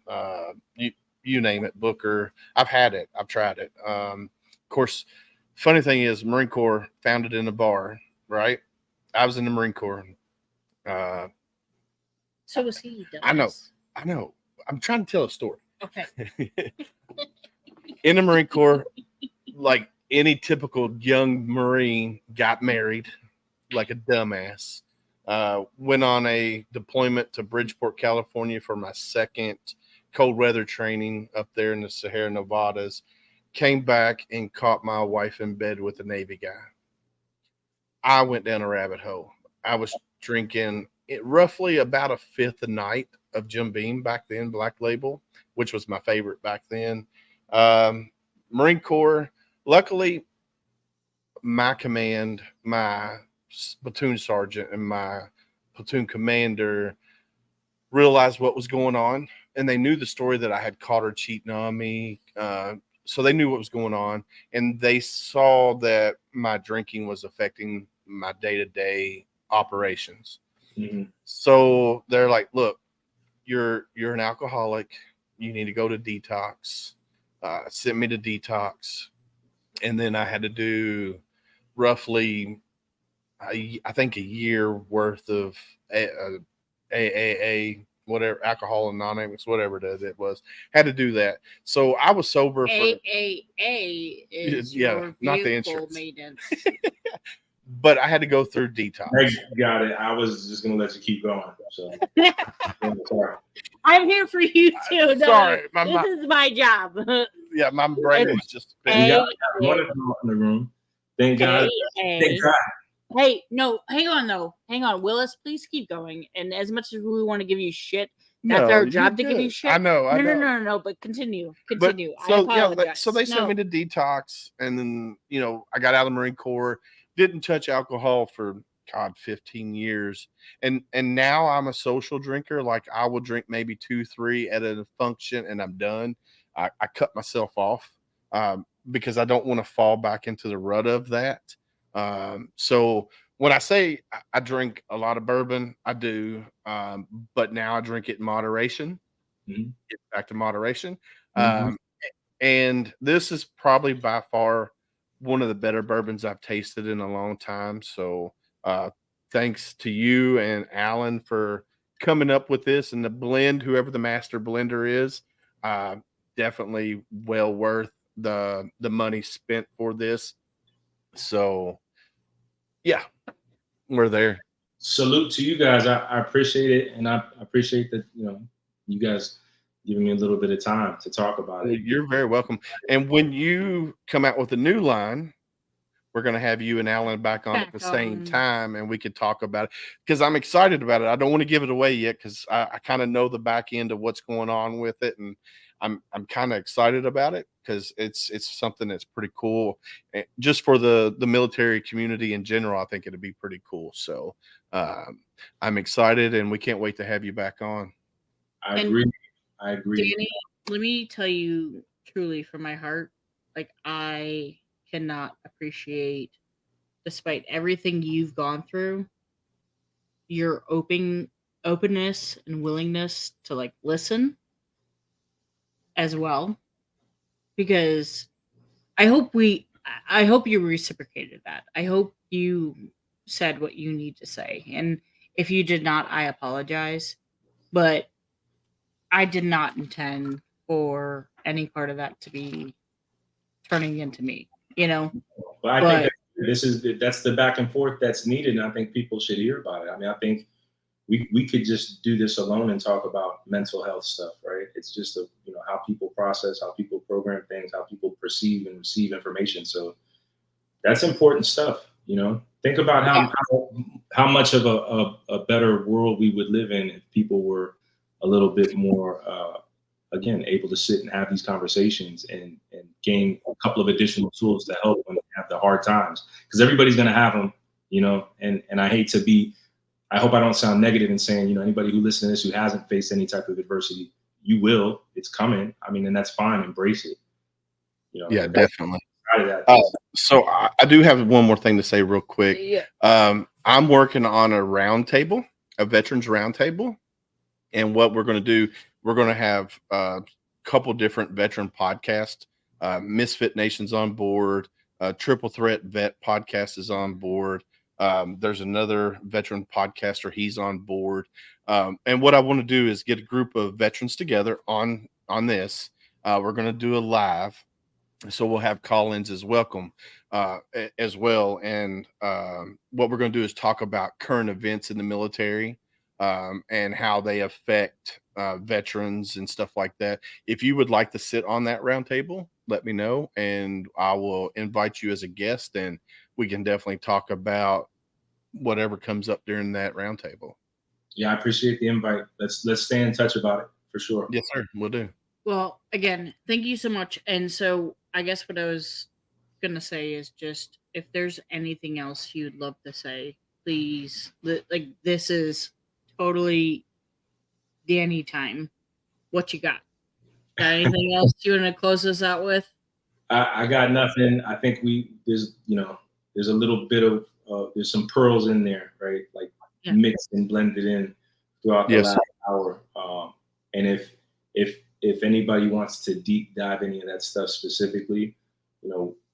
you name it, Booker. I've had it. I've tried it. Of course, funny thing is, Marine Corps founded in a bar, right? I was in the Marine Corps. So was he. I know. I'm trying to tell a story. Okay. In the Marine Corps, like any typical young Marine, got married like a dumbass. Went on a deployment to Bridgeport, California for my second cold weather training up there in the Sahara Nevadas. Came back and caught my wife in bed with a Navy guy. I went down a rabbit hole. I was drinking roughly about a fifth a night of Jim Beam back then, Black Label, which was my favorite back then. Marine Corps, luckily, my command, my platoon sergeant and my platoon commander realized what was going on, and they knew the story that I had caught her cheating on me. So they knew what was going on, and they saw that my drinking was affecting my day-to-day operations. Mm-hmm. So they're like, look, you're an alcoholic. You need to go to detox. Sent me to detox. And then I had to do roughly, I think, a year worth of AAA, whatever, alcohol anonymous, whatever it was. Had to do that. So I was sober for AAA is your not the vehicle insurance maintenance. But I had to go through detox. I got it. I was just gonna let you keep going. So sorry. I'm here for you too. No, Sorry, this is my job. Yeah, my brain was just We got one in the room. Thank God. Thank God. Hey, no, hang on though. Hang on, Willis. Please keep going. And as much as we want to give you shit, that's our job to give you shit. I know. No. But continue. But, so so they sent me to detox, and then I got out of the Marine Corps. Didn't touch alcohol for 15 years, and now I'm a social drinker. Like, I will drink maybe 2-3 at a function, and I'm done. I cut myself off because I don't want to fall back into the rut of that. So when I say I drink a lot of bourbon, I do, but now I drink it in moderation. Mm-hmm. Get back to moderation. And this is probably by far one of the better bourbons I've tasted in a long time. So thanks to you and Alan for coming up with this, and the blend, whoever the master blender is, definitely well worth the money spent for this. So yeah, we're there. Salute to you guys. I appreciate it, and I appreciate that you guys giving me a little bit of time to talk about it. You're very welcome. And when you come out with a new line, we're going to have you and Alan back on at the same time, and we could talk about it, because I'm excited about it. I don't want to give it away yet, because I kind of know the back end of what's going on with it, and I'm kind of excited about it because it's something that's pretty cool. Just for the military community in general, I think it'd be pretty cool. So I'm excited, and we can't wait to have you back on. I agree. Danny, let me tell you truly from my heart, like, I cannot appreciate, despite everything you've gone through, your openness and willingness to like listen as well, because I hope you reciprocated that. I hope you said what you need to say, and if you did not, I apologize, but I did not intend for any part of that to be turning into me, But I think that's the back and forth that's needed, and I think people should hear about it. I mean, I think we could just do this alone and talk about mental health stuff, right? It's just how people process, how people program things, how people perceive and receive information. So that's important stuff. Think about how much of a better world we would live in if people were a little bit more again, able to sit and have these conversations and gain a couple of additional tools to help when they have the hard times, because everybody's going to have them, and I hope I don't sound negative in saying, anybody who listens to this who hasn't faced any type of adversity, you will, it's coming. I mean, and that's fine. Embrace it. Yeah, definitely. That. So I do have one more thing to say real quick. Yeah. I'm working on a roundtable, a veterans roundtable. And what we're going to do, we're going to have a couple different veteran podcasts. Misfit Nation's on board. Triple Threat Vet Podcast is on board. There's another veteran podcaster. He's on board. And what I want to do is get a group of veterans together on this. We're going to do a live. So we'll have call-ins as welcome as well. And what we're going to do is talk about current events in the military and how they affect veterans and stuff like that. If you would like to sit on that roundtable, let me know, and I will invite you as a guest, and we can definitely talk about whatever comes up during that roundtable. Yeah, I appreciate the invite. Let's stay in touch about it for sure. Yes, sir. We'll do. Well, again, thank you so much. And so I guess what I was going to say is just, if there's anything else you'd love to say, please, like, this is totally Danny time. What you got? Got anything else you want to close us out with? I got nothing. I think there's a little bit of, there's some pearls in there, right? Like mixed and blended in throughout the last hour. And if anybody wants to deep dive any of that stuff specifically,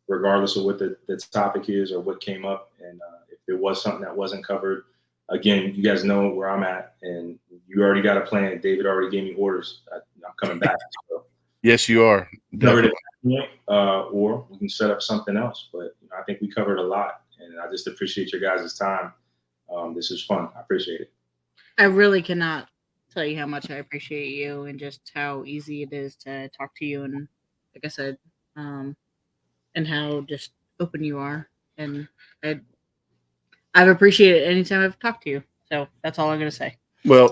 regardless of what the topic is or what came up, and if there was something that wasn't covered, again, you guys know where I'm at, and you already got a plan. David already gave me orders. I'm coming back. So. Yes, you are. Or we can set up something else. But I think we covered a lot, and I just appreciate your guys' time. This is fun. I appreciate it. I really cannot tell you how much I appreciate you and just how easy it is to talk to you, and like I said, and how just open you are. And I've appreciated it anytime I've talked to you. So that's all I'm gonna say. Well,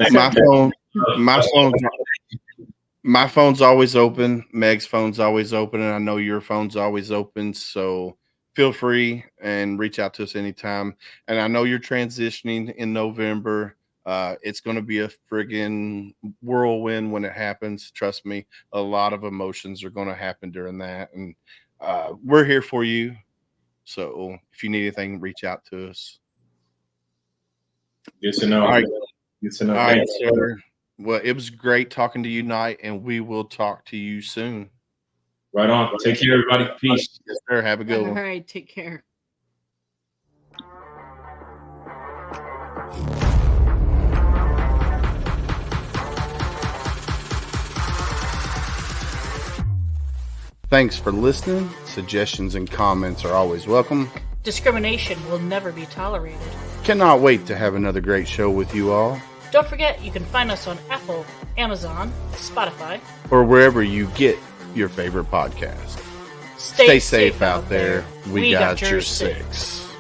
my phone's always open. Meg's phone's always open, and I know your phone's always open. So feel free and reach out to us anytime. And I know you're transitioning in November. It's going to be a friggin' whirlwind when it happens. Trust me, a lot of emotions are going to happen during that. And we're here for you. So if you need anything, reach out to us. Good to know. All right. Good to know. All right, sir. Well, it was great talking to you tonight, and we will talk to you soon. Right on. Take care, everybody. Peace. Yes, sir. Have a good one. All right. Take care. Thanks for listening. Suggestions and comments are always welcome. Discrimination will never be tolerated. Cannot wait to have another great show with you all. Don't forget, you can find us on Apple, Amazon, Spotify, or wherever you get your favorite podcast. Stay safe out there. We got your six.